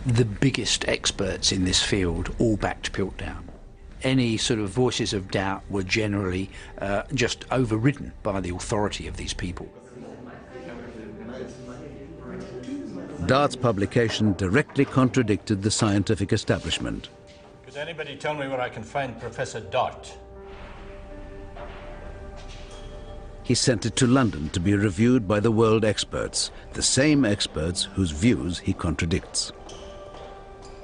The biggest experts in this field all backed Piltdown. Any sort of voices of doubt were generally just overridden by the authority of these people. Dart's publication directly contradicted the scientific establishment. Could anybody tell me where I can find Professor Dart? He sent it to London to be reviewed by the world experts, the same experts whose views he contradicts.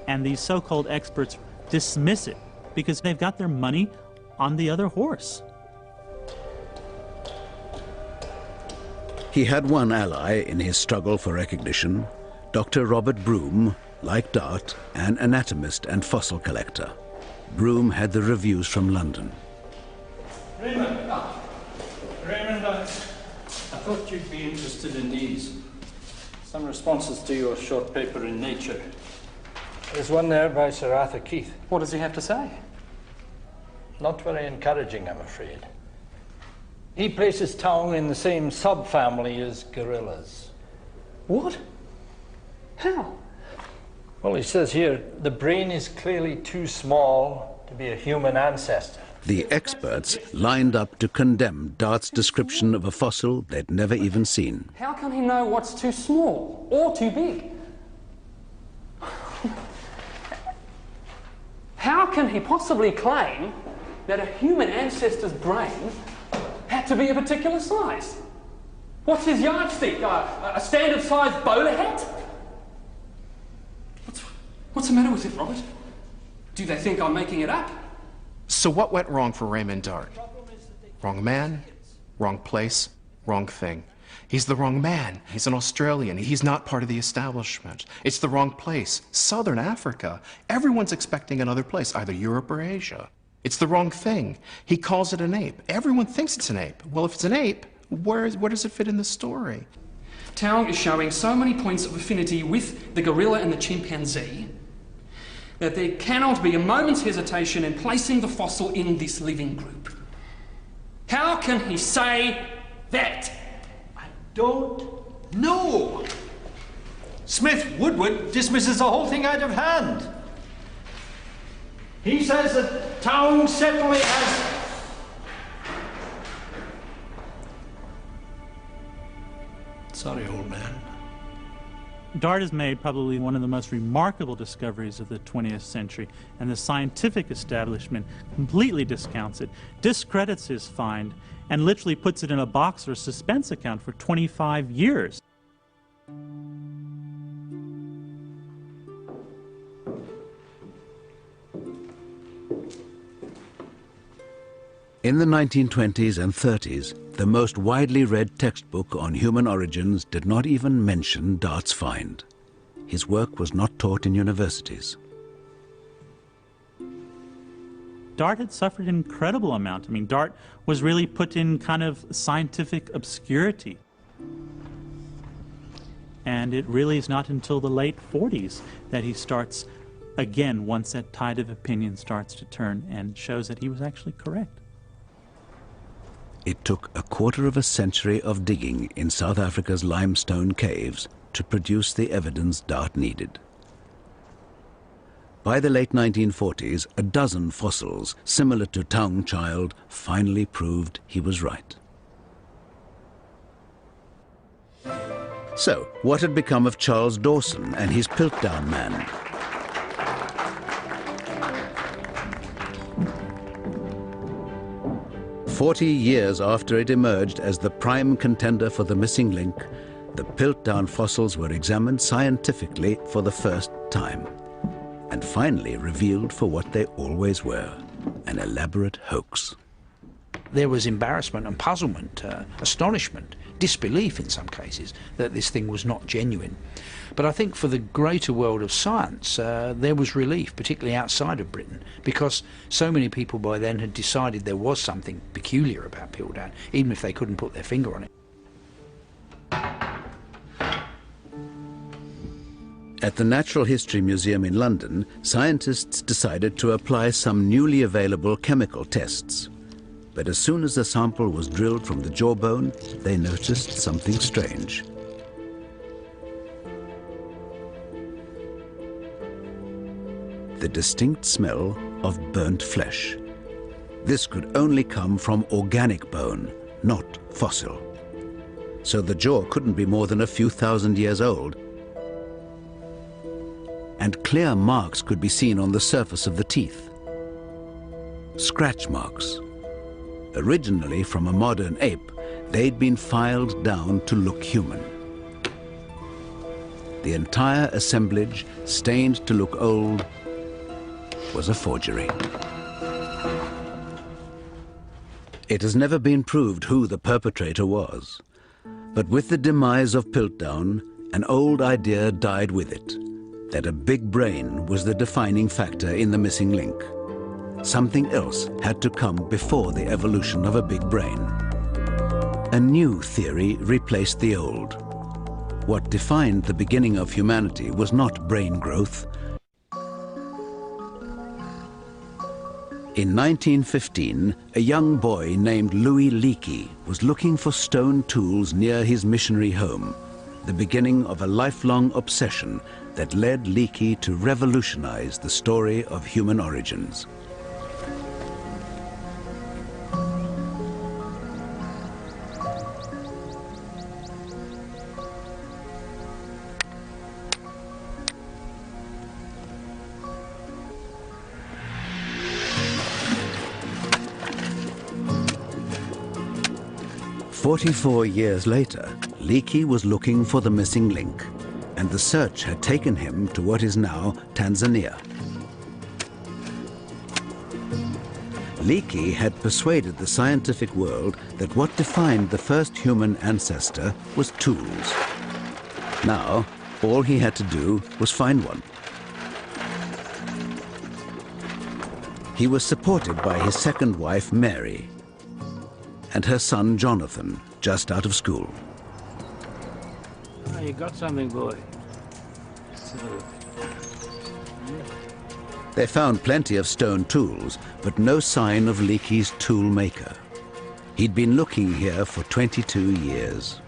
And these so-called experts dismiss it because they've got their money on the other horse. He had one ally in his struggle for recognition, Dr. Robert Broom, like Dart, an anatomist and fossil collector. Broom had the reviews from London. Raymond, I thought you'd be interested in these. Some responses to your short paper in Nature. There's one there by Sir Arthur Keith. What does he have to say? Not very encouraging, I'm afraid. He places Taung in the same subfamily as gorillas. What? How? Well, he says here, the brain is clearly too small to be a human ancestor. The experts lined up to condemn Dart's description of a fossil they'd never even seen. How can he know what's too small or too big? How can he possibly claim that a human ancestor's brain had to be a particular size? What's his yardstick? A standard size bowler hat? What's the matter with it, Robert? Do they think I'm making it up? So what went wrong for Raymond Dart? Wrong man, wrong place, wrong thing. He's the wrong man. He's an Australian. He's not part of the establishment. It's the wrong place. Southern Africa. Everyone's expecting another place, either Europe or Asia. It's the wrong thing. He calls it an ape. Everyone thinks it's an ape. Well, if it's an ape, where does it fit in the story? Taung is showing so many points of affinity with the gorilla and the chimpanzee that there cannot be a moment's hesitation in placing the fossil in this living group. How can he say that? I don't know. Smith Woodward dismisses the whole thing out of hand. He says that Taung certainly has... Sorry, old man. Dart has made probably one of the most remarkable discoveries of the 20th century, and the scientific establishment completely discounts it, discredits his find, and literally puts it in a box or suspense account for 25 years. In the 1920s and 30s, the most widely read textbook on human origins did not even mention Dart's find. His work was not taught in universities. Dart had suffered an incredible amount. I mean, Dart was really put in kind of scientific obscurity. And it really is not until the late 40s that he starts, again, once that tide of opinion starts to turn and shows that he was actually correct. It took a quarter of a century of digging in South Africa's limestone caves to produce the evidence Dart needed. By the late 1940s, a dozen fossils similar to Taung Child finally proved he was right. So, what had become of Charles Dawson and his Piltdown man? "40 years after it emerged as the prime contender for the missing link, the Piltdown fossils were examined scientifically for the first time. and finally revealed for what they always were, an elaborate hoax. There was embarrassment and puzzlement, astonishment, disbelief in some cases that this thing was not genuine. But I think for the greater world of science, there was relief, particularly outside of Britain, because so many people by then had decided there was something peculiar about Piltdown, even if they couldn't put their finger on it. At the Natural History Museum in London, scientists decided to apply some newly available chemical tests. But as soon as the sample was drilled from the jawbone, they noticed something strange. The distinct smell of burnt flesh. This could only come from organic bone, not fossil. So the jaw couldn't be more than a few thousand years old. And clear marks could be seen on the surface of the teeth. Scratch marks. Originally from a modern ape, they'd been filed down to look human. The entire assemblage, stained to look old, was a forgery. It has never been proved who the perpetrator was. But with the demise of Piltdown, an old idea died with it, that a big brain was the defining factor in the missing link. Something else had to come before the evolution of a big brain. A new theory replaced the old. What defined the beginning of humanity was not brain growth. In 1915, a young boy named Louis Leakey was looking for stone tools near his missionary home, the beginning of a lifelong obsession that led Leakey to revolutionize the story of human origins. "44 years later, Leakey was looking for the missing link, and the search had taken him to what is now Tanzania. Leakey had persuaded the scientific world that what defined the first human ancestor was tools. Now, all he had to do was find one. He was supported by his second wife, Mary, and her son, Jonathan, just out of school. Oh, you got something, boy. They found plenty of stone tools, but no sign of Leakey's tool maker. He'd been looking here for 22 years.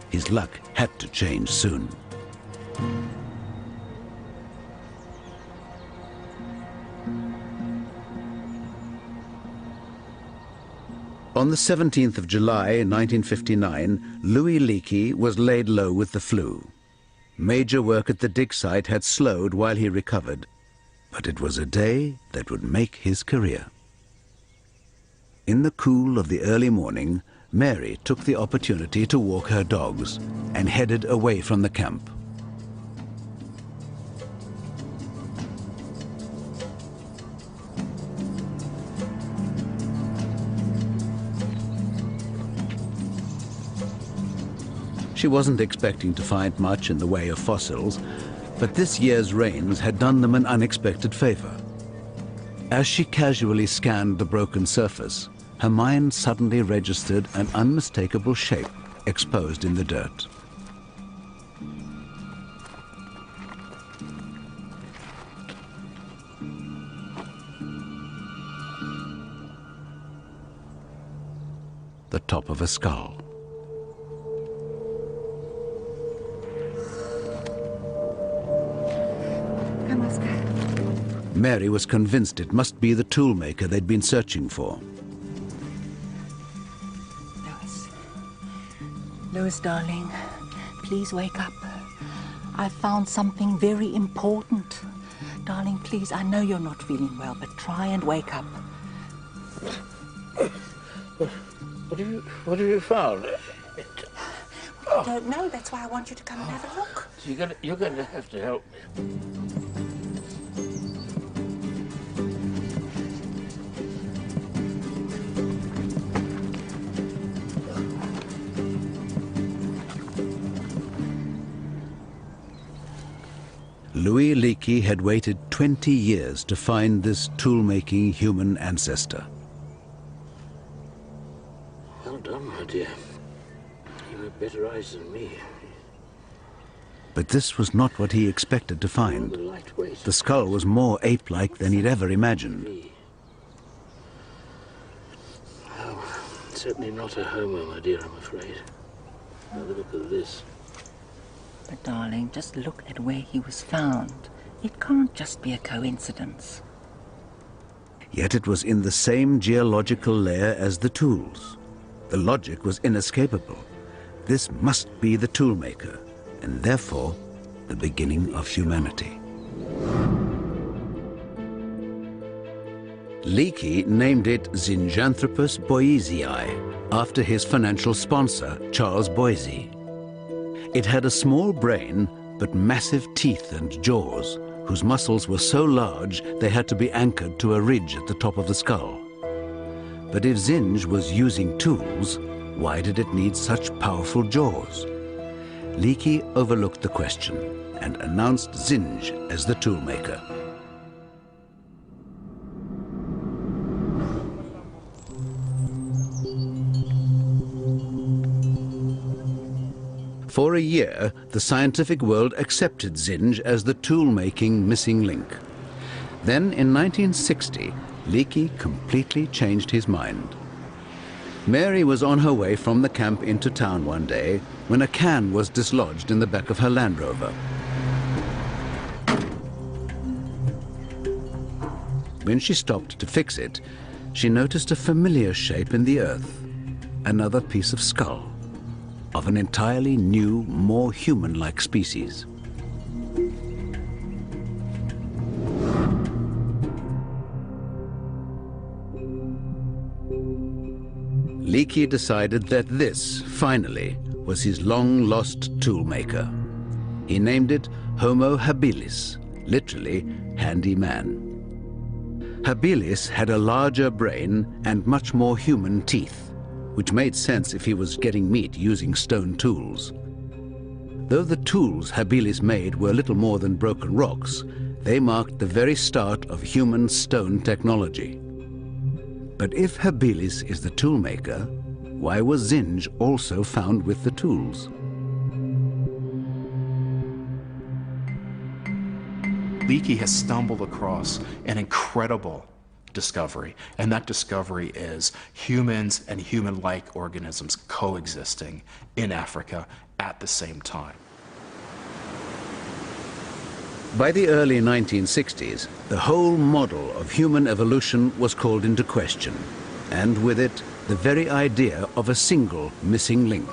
His luck had to change soon. On the 17th of July, 1959, Louis Leakey was laid low with the flu. Major work at the dig site had slowed while he recovered, but it was a day that would make his career. In the cool of the early morning, Mary took the opportunity to walk her dogs and headed away from the camp. She wasn't expecting to find much in the way of fossils, but this year's rains had done them an unexpected favor. As she casually scanned the broken surface, her mind suddenly registered an unmistakable shape exposed in the dirt. The top of a skull. Mary was convinced it must be the toolmaker they'd been searching for. Lois, darling, please wake up. I found something very important. Darling, please, I know you're not feeling well, but try and wake up. What have you found? I don't know. That's why I want you to come and have a look. You're going to have to help me. Louis Leakey had waited 20 years to find this tool-making human ancestor. Well done, my dear. You have better eyes than me. But this was not what he expected to find. The skull was more ape-like than he'd ever imagined. Oh, certainly not a homo, my dear, I'm afraid. Now look at this. But darling, just look at where he was found. It can't just be a coincidence. Yet it was in the same geological layer as the tools. The logic was inescapable. This must be the toolmaker, and therefore the beginning of humanity. Leakey named it Zinjanthropus boisei, after his financial sponsor, Charles Boise. It had a small brain, but massive teeth and jaws, whose muscles were so large they had to be anchored to a ridge at the top of the skull. But if Zinj was using tools, why did it need such powerful jaws? Leakey overlooked the question and announced Zinj as the toolmaker. For a year, the scientific world accepted Zinj as the tool-making missing link. Then, in 1960, Leakey completely changed his mind. Mary was on her way from the camp into town one day when a can was dislodged in the back of her Land Rover. When she stopped to fix it, she noticed a familiar shape in the earth, another piece of skull, of an entirely new, more human-like species. Leakey decided that this, finally, was his long-lost toolmaker. He named it Homo habilis, literally, handy man. Habilis had a larger brain and much more human teeth, which made sense if he was getting meat using stone tools. Though the tools Habilis made were little more than broken rocks, they marked the very start of human stone technology. But if Habilis is the toolmaker, why was Zinj also found with the tools? Leakey has stumbled across an incredible discovery, and that discovery is humans and human-like organisms coexisting in Africa at the same time. By the early 1960s, the whole model of human evolution was called into question, and with it, the very idea of a single missing link.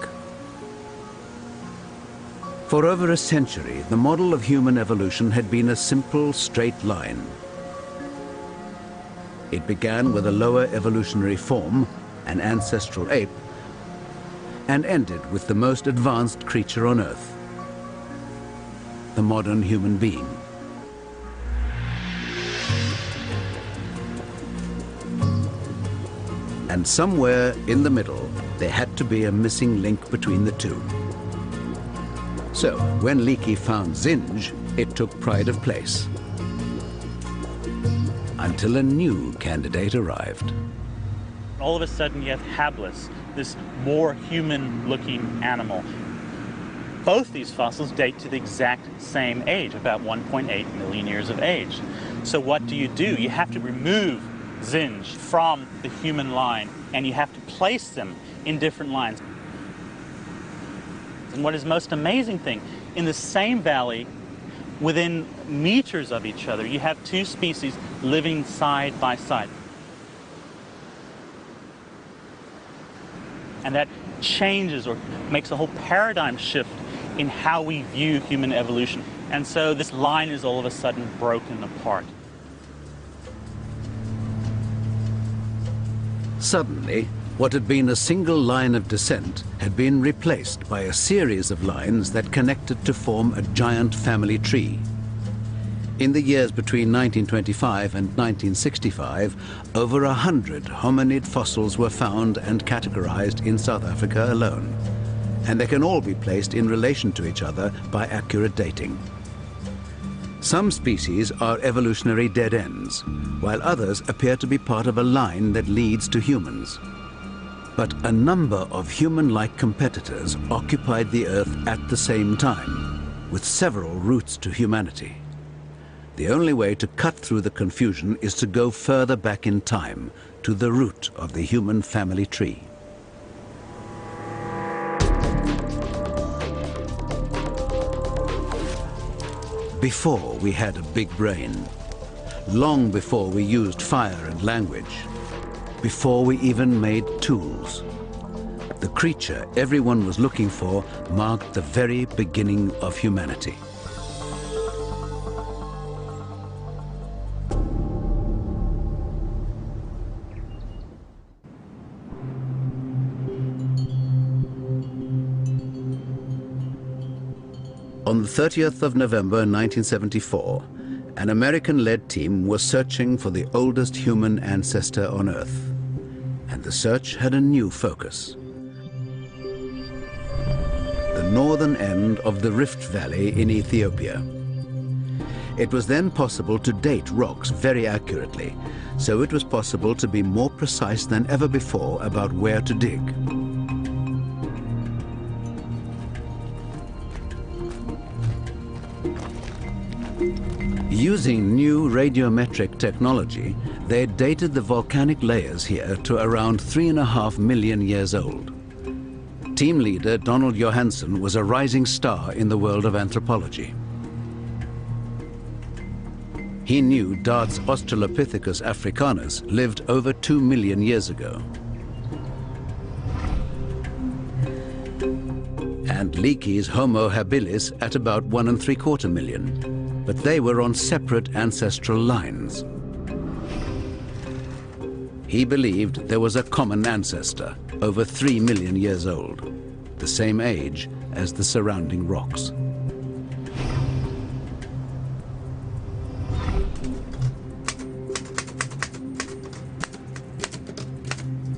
For over a century, the model of human evolution had been a simple, straight line. It began with a lower evolutionary form, an ancestral ape, and ended with the most advanced creature on Earth, the modern human being. And somewhere in the middle, there had to be a missing link between the two. So, when Leakey found Zinj, it took pride of place. Until a new candidate arrived. All of a sudden you have Habilis, this more human-looking animal. Both these fossils date to the exact same age, about 1.8 million years of age. So what do? You have to remove Zinj from the human line, and you have to place them in different lines. And what is most amazing thing, in the same valley, within meters of each other, you have two species living side by side. And that changes or makes a whole paradigm shift in how we view human evolution. And so this line is all of a sudden broken apart. Suddenly, what had been a single line of descent had been replaced by a series of lines that connected to form a giant family tree. In the years between 1925 and 1965, over 100 hominid fossils were found and categorized in South Africa alone, and they can all be placed in relation to each other by accurate dating. Some species are evolutionary dead ends, while others appear to be part of a line that leads to humans. But a number of human-like competitors occupied the Earth at the same time, with several routes to humanity. The only way to cut through the confusion is to go further back in time, to the root of the human family tree. Before we had a big brain, long before we used fire and language, before we even made tools, the creature everyone was looking for marked the very beginning of humanity. On the 30th of November 1974, an American-led team was searching for the oldest human ancestor on Earth. And the search had a new focus. The northern end of the Rift Valley in Ethiopia. It was then possible to date rocks very accurately, so it was possible to be more precise than ever before about where to dig. Using new radiometric technology, they dated the volcanic layers here to around 3.5 million years old. Team leader Donald Johansen was a rising star in the world of anthropology. He knew Dart's Australopithecus africanus lived over 2 million years ago. And Leakey's Homo habilis at about 1.75 million. But they were on separate ancestral lines. He believed there was a common ancestor, over 3 million years old, the same age as the surrounding rocks.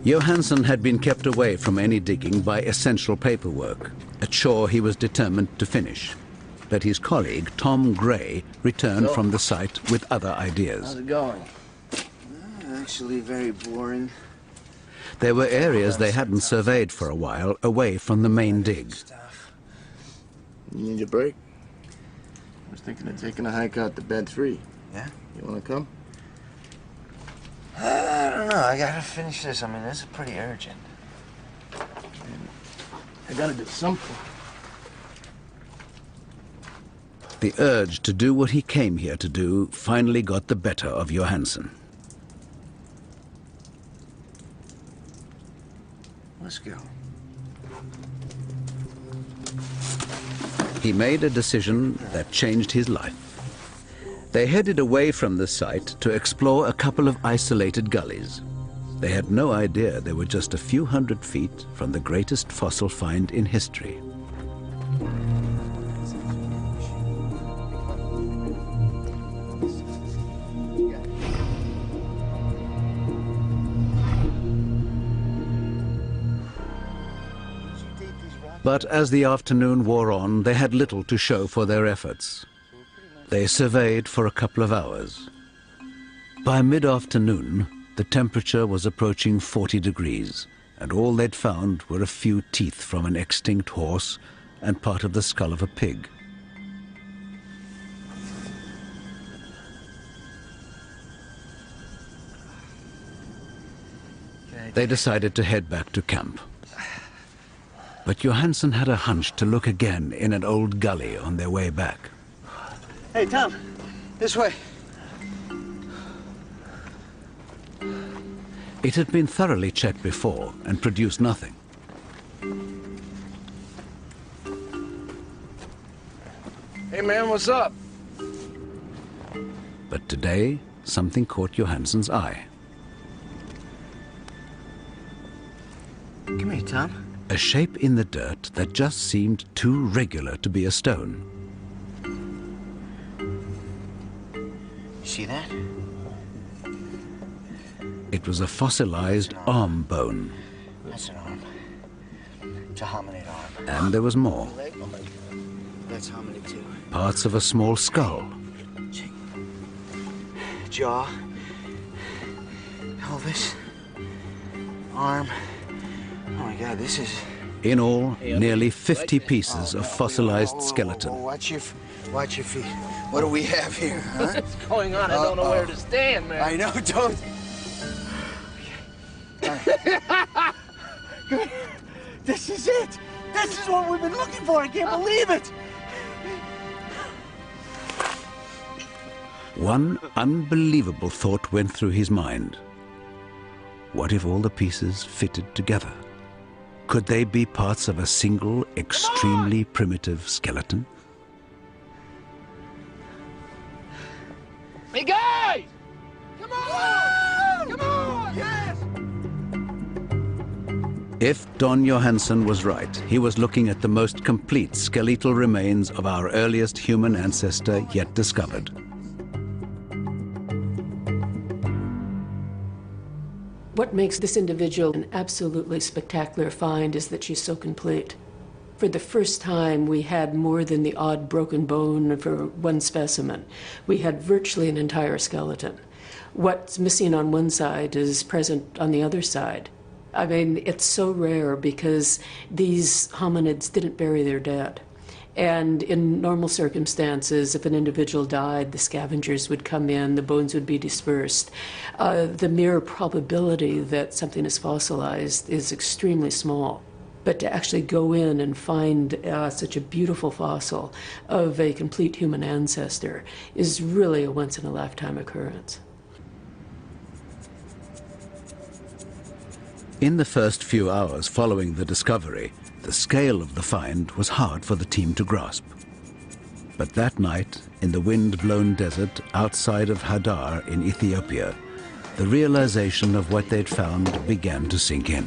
Johansen had been kept away from any digging by essential paperwork, a chore he was determined to finish. But his colleague, Tom Gray, returned from the site with other ideas. How's it going? Actually, very boring. There were areas they hadn't surveyed for a while, away from the main dig. You need a break? I was thinking of taking a hike out to Bed 3. Yeah? You want to come? I don't know. I gotta finish this. I mean, this is pretty urgent. I gotta do something. The urge to do what he came here to do finally got the better of Johansen. Let's go. He made a decision that changed his life. They headed away from the site to explore a couple of isolated gullies. They had no idea they were just a few hundred feet from the greatest fossil find in history. But as the afternoon wore on, they had little to show for their efforts. They surveyed for a couple of hours. By mid-afternoon, the temperature was approaching 40 degrees, and all they'd found were a few teeth from an extinct horse and part of the skull of a pig. They decided to head back to camp. But Johansen had a hunch to look again in an old gully on their way back. Hey, Tom, this way. It had been thoroughly checked before and produced nothing. Hey, man, what's up? But today, something caught Johansen's eye. Come here, Tom. A shape in the dirt that just seemed too regular to be a stone. See that? It was a fossilized arm bone. That's an arm. It's a hominid arm. And there was more. That's hominid too. Parts of a small skull, Jaw, pelvis, arm. Oh my God, this is... In all, nearly 50 pieces of fossilized skeleton. Watch your feet. What do we have here, huh? What's going on? I don't know where to stand, man. I know, don't. Good. This is it. This is what we've been looking for. I can't believe it. One unbelievable thought went through his mind. What if all the pieces fitted together? Could they be parts of a single, extremely primitive skeleton? Hey, guys! Come on! Come on! Yes! If Don Johansen was right, he was looking at the most complete skeletal remains of our earliest human ancestor yet discovered. What makes this individual an absolutely spectacular find is that she's so complete. For the first time, we had more than the odd broken bone for one specimen. We had virtually an entire skeleton. What's missing on one side is present on the other side. I mean, it's so rare because these hominids didn't bury their dead. And in normal circumstances, if an individual died, the scavengers would come in, the bones would be dispersed. The mere probability that something is fossilized is extremely small. But to actually go in and find such a beautiful fossil of a complete human ancestor is really a once-in-a-lifetime occurrence. In the first few hours following the discovery, the scale of the find was hard for the team to grasp. But that night, in the wind-blown desert outside of Hadar in Ethiopia, the realization of what they'd found began to sink in.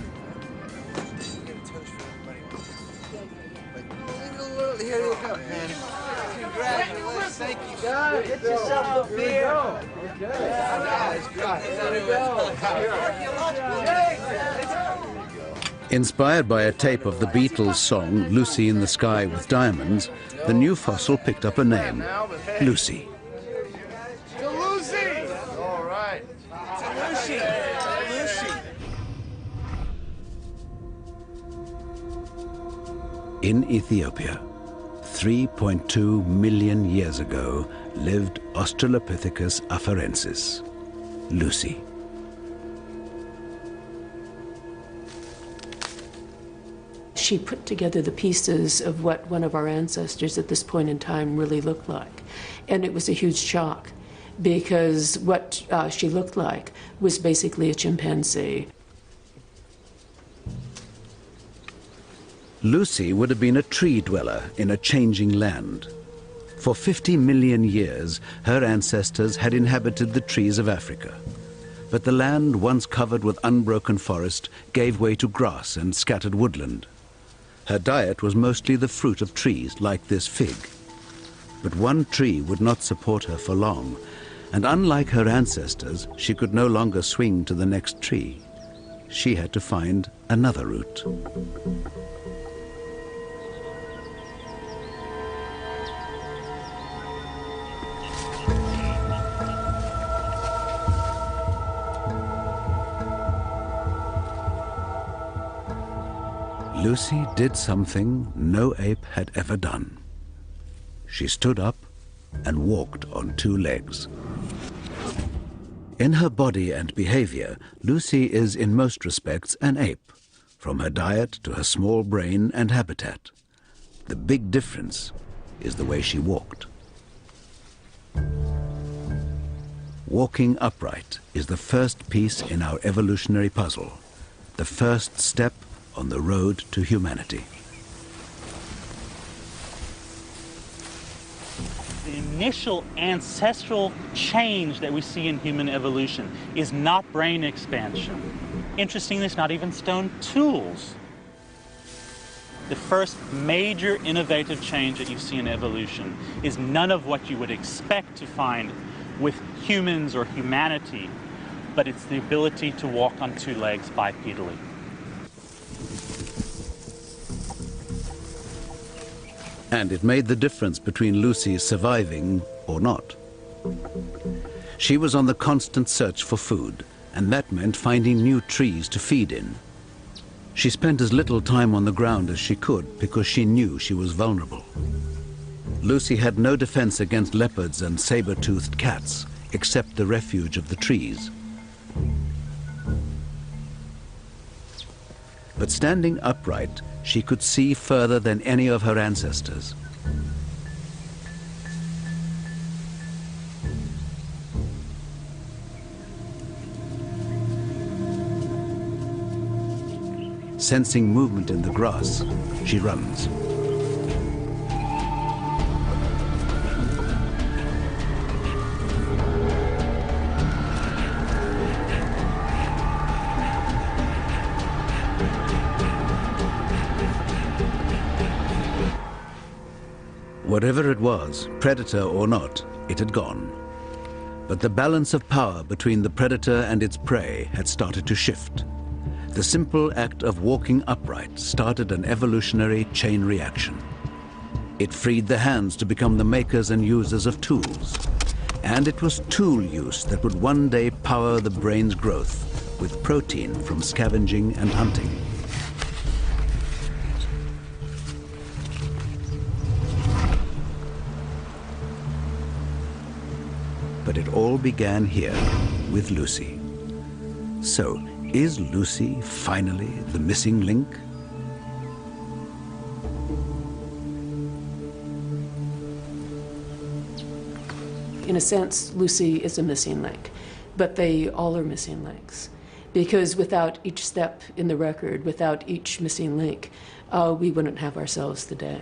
Here you go, man. Congratulations. Thank you, guys. Get yourself a beer. Inspired by a tape of the Beatles' song Lucy in the Sky with Diamonds, the new fossil picked up a name, Lucy. To Lucy! All right. To Lucy. Lucy. In Ethiopia, 3.2 million years ago, lived Australopithecus afarensis, Lucy. She put together the pieces of what one of our ancestors at this point in time really looked like. And it was a huge shock because what she looked like was basically a chimpanzee. Lucy would have been a tree dweller in a changing land. For 50 million years, her ancestors had inhabited the trees of Africa. But the land, once covered with unbroken forest, gave way to grass and scattered woodland. Her diet was mostly the fruit of trees like this fig. But one tree would not support her for long, and unlike her ancestors, she could no longer swing to the next tree. She had to find another route. Lucy did something no ape had ever done. She stood up and walked on two legs. In her body and behavior, Lucy is in most respects an ape, from her diet to her small brain and habitat. The big difference is the way she walked. Walking upright is the first piece in our evolutionary puzzle, the first step on the road to humanity. The initial ancestral change that we see in human evolution is not brain expansion. Interestingly, it's not even stone tools. The first major innovative change that you see in evolution is none of what you would expect to find with humans or humanity, but it's the ability to walk on two legs bipedally. And it made the difference between Lucy surviving or not. She was on the constant search for food, and that meant finding new trees to feed in. She spent as little time on the ground as she could because she knew she was vulnerable. Lucy had no defense against leopards and saber-toothed cats, except the refuge of the trees. But standing upright, she could see further than any of her ancestors. Sensing movement in the grass, she runs. Whatever it was, predator or not, it had gone. But the balance of power between the predator and its prey had started to shift. The simple act of walking upright started an evolutionary chain reaction. It freed the hands to become the makers and users of tools. And it was tool use that would one day power the brain's growth with protein from scavenging and hunting. But it all began here with Lucy. So, is Lucy finally the missing link? In a sense, Lucy is a missing link, but they all are missing links. Because without each step in the record, without each missing link, we wouldn't have ourselves today.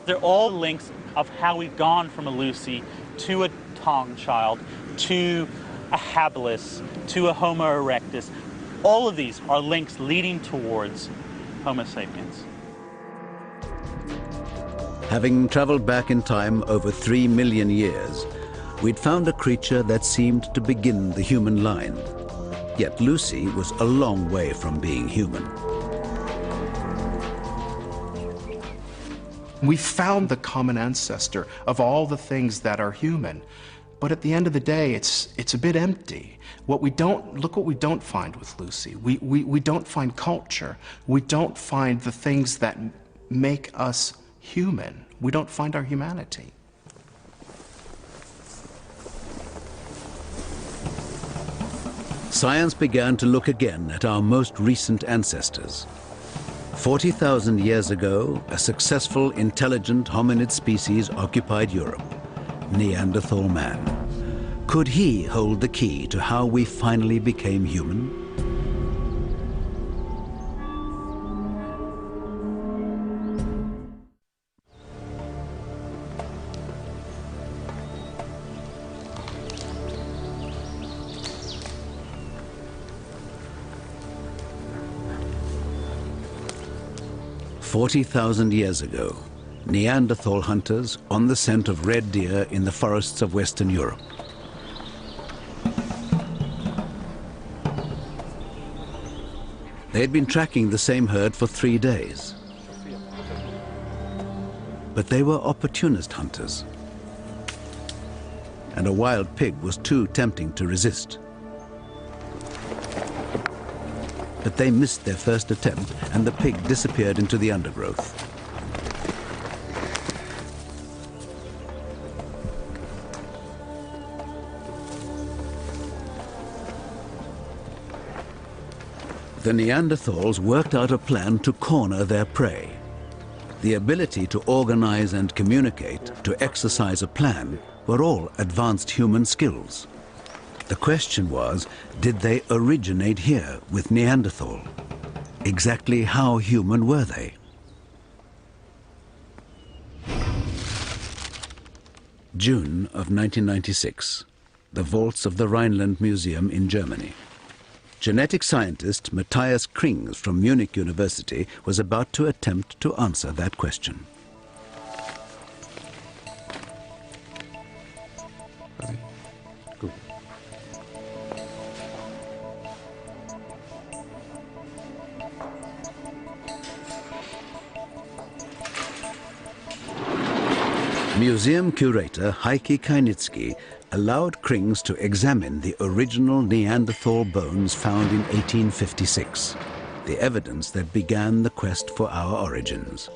They're all links of how we've gone from a Lucy to a Tong child, to a habilis, to a Homo erectus. All of these are links leading towards Homo sapiens. Having traveled back in time over 3 million years, we'd found a creature that seemed to begin the human line. Yet Lucy was a long way from being human. We found the common ancestor of all the things that are human. But at the end of the day, it's a bit empty. Look what we don't find with Lucy. We don't find culture. We don't find the things that make us human. We don't find our humanity. Science began to look again at our most recent ancestors. 40,000 years ago, a successful, intelligent hominid species occupied Europe. Neanderthal man. Could he hold the key to how we finally became human? "40,000 years ago, Neanderthal hunters on the scent of red deer in the forests of Western Europe. They had been tracking the same herd for 3 days. But they were opportunist hunters, and a wild pig was too tempting to resist. But they missed their first attempt, and the pig disappeared into the undergrowth. The Neanderthals worked out a plan to corner their prey. The ability to organize and communicate, to exercise a plan, were all advanced human skills. The question was, did they originate here with Neanderthal? Exactly how human were they? June of 1996, the vaults of the Rhineland Museum in Germany. Genetic scientist Matthias Krings from Munich University was about to attempt to answer that question. Museum curator Heike Kainitsky allowed Krings to examine the original Neanderthal bones found in 1856, the evidence that began the quest for our origins.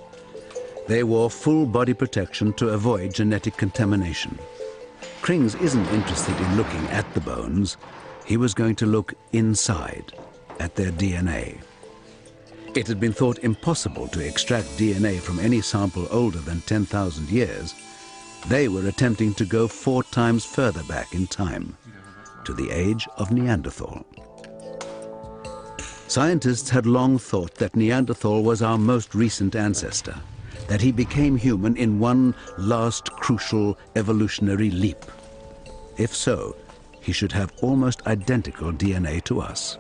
They wore full body protection to avoid genetic contamination. Krings isn't interested in looking at the bones. He was going to look inside, at their DNA. It had been thought impossible to extract DNA from any sample older than 10,000 years. They were attempting to go 4 times further back in time, to the age of Neanderthal. Scientists had long thought that Neanderthal was our most recent ancestor, that he became human in one last crucial evolutionary leap. If so, he should have almost identical DNA to us.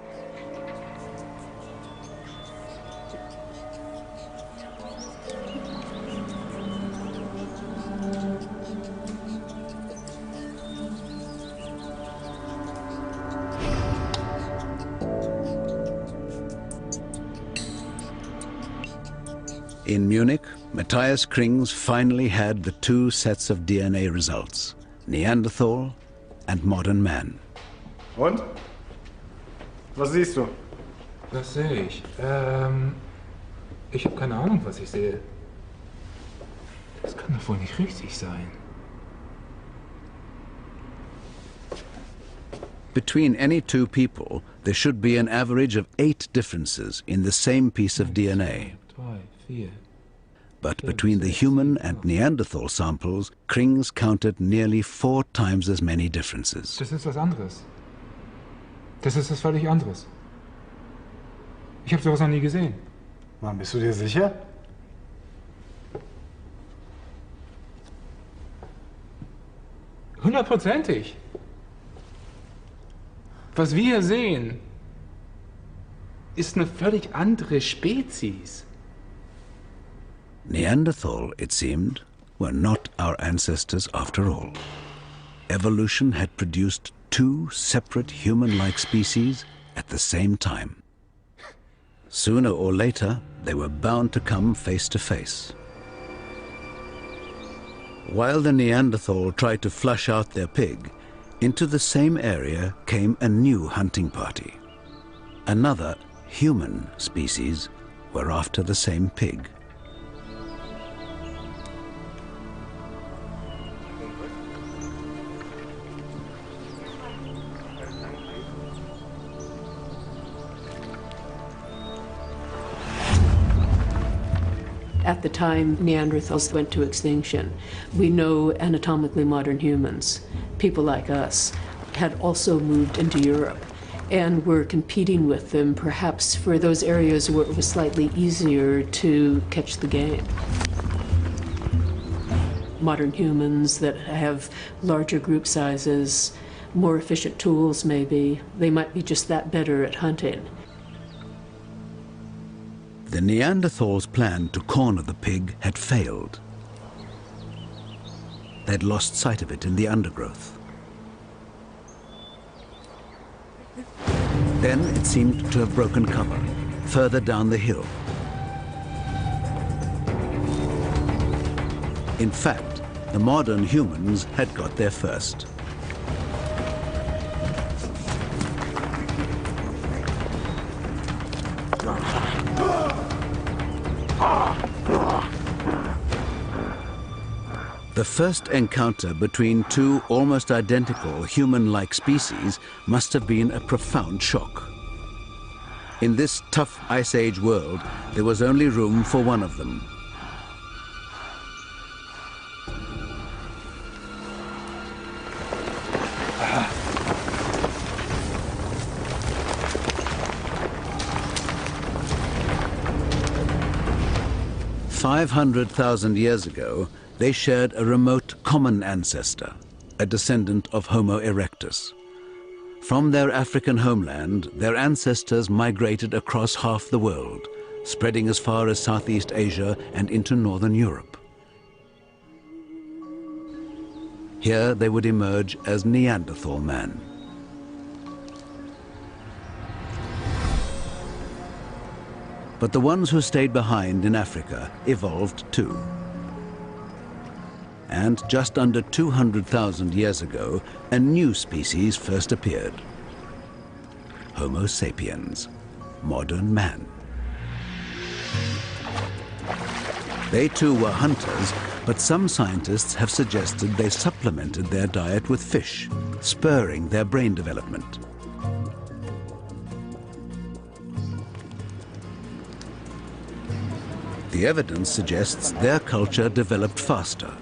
In Munich, Matthias Krings finally had the 2 sets of DNA results, Neanderthal and modern man. Und? Was siehst du? Was sehe ich? Ich habe keine Ahnung, was ich sehe. Das kann doch wohl nicht richtig sein. Between any 2 people, there should be an average of 8 differences in the same piece of DNA. But between the human and Neanderthal samples, Krings counted nearly 4 times as many differences. Das ist was anderes. Das ist was völlig anderes. Ich habe sowas noch nie gesehen. Mann, bist du dir sicher? Hundertprozentig. Was wir hier sehen, ist eine völlig andere Spezies. Neanderthal, it seemed, were not our ancestors after all. Evolution had produced 2 separate human-like species at the same time. Sooner or later, they were bound to come face to face. While the Neanderthal tried to flush out their pig, into the same area came a new hunting party. Another human species were after the same pig. At the time Neanderthals went to extinction, we know anatomically modern humans, people like us, had also moved into Europe and were competing with them perhaps for those areas where it was slightly easier to catch the game. Modern humans that have larger group sizes, more efficient tools maybe, they might be just that better at hunting. The Neanderthals' plan to corner the pig had failed. They'd lost sight of it in the undergrowth. Then it seemed to have broken cover, further down the hill. In fact, the modern humans had got there first. The first encounter between 2 almost identical human-like species must have been a profound shock. In this tough Ice Age world, there was only room for one of them. "500,000 years ago, they shared a remote common ancestor, a descendant of Homo erectus. From their African homeland, their ancestors migrated across half the world, spreading as far as Southeast Asia and into Northern Europe. Here they would emerge as Neanderthal man. But the ones who stayed behind in Africa evolved too. And just under 200,000 years ago, a new species first appeared. Homo sapiens, modern man. They too were hunters, but some scientists have suggested they supplemented their diet with fish, spurring their brain development. The evidence suggests their culture developed faster,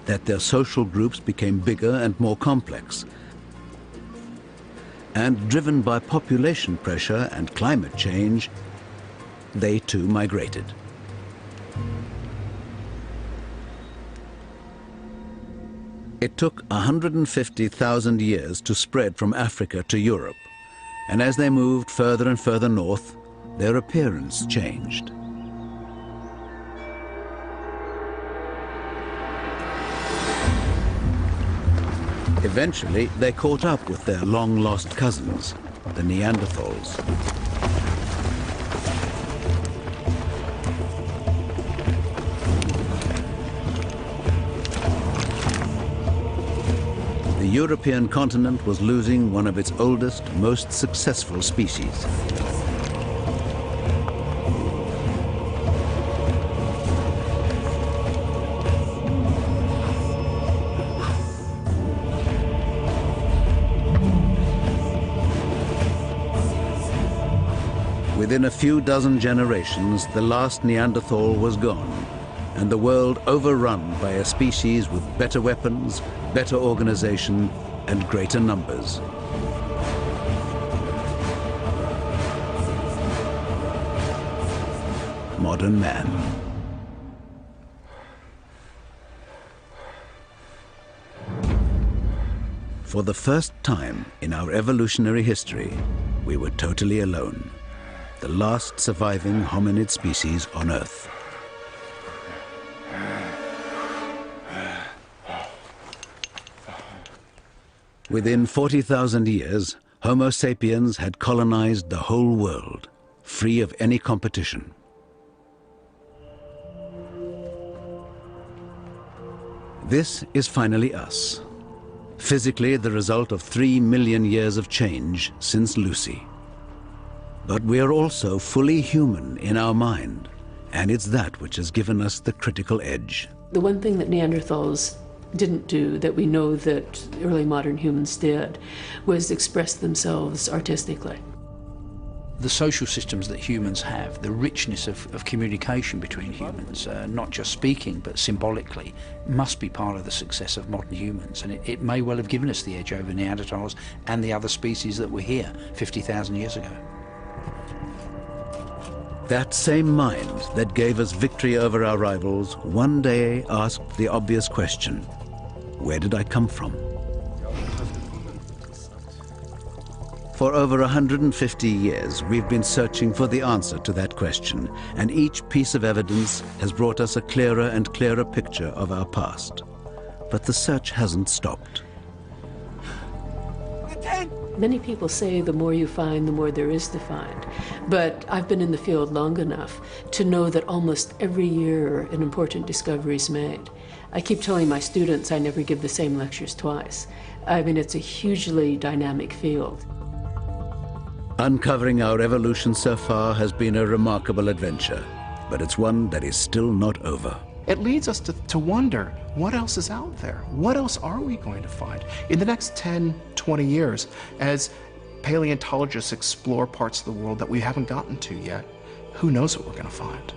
that their social groups became bigger and more complex, and driven by population pressure and climate change, they too migrated. It took 150,000 years to spread from Africa to Europe, and as they moved further and further north, their appearance changed. Eventually, they caught up with their long-lost cousins, the Neanderthals. The European continent was losing one of its oldest, most successful species. Within a few dozen generations, the last Neanderthal was gone, and the world overrun by a species with better weapons, better organization, and greater numbers. Modern man. For the first time in our evolutionary history, we were totally alone. The last surviving hominid species on Earth. Within 40,000 years, Homo sapiens had colonized the whole world, free of any competition. This is finally us, physically the result of 3 million years of change since Lucy. But we are also fully human in our mind, and it's that which has given us the critical edge. The one thing that Neanderthals didn't do that we know that early modern humans did was express themselves artistically. The social systems that humans have, the richness of communication between humans, not just speaking but symbolically, must be part of the success of modern humans, and it may well have given us the edge over Neanderthals and the other species that were here 50,000 years ago. That same mind that gave us victory over our rivals one day asked the obvious question: where did I come from? For over 150 years, we've been searching for the answer to that question, and each piece of evidence has brought us a clearer and clearer picture of our past. But the search hasn't stopped. Many people say the more you find, the more there is to find. But I've been in the field long enough to know that almost every year an important discovery is made. I keep telling my students I never give the same lectures twice. I mean, it's a hugely dynamic field. Uncovering our evolution so far has been a remarkable adventure, but it's one that is still not over. It leads us to wonder, what else is out there? What else are we going to find? In the next 10, 20 years, as paleontologists explore parts of the world that we haven't gotten to yet, who knows what we're going to find?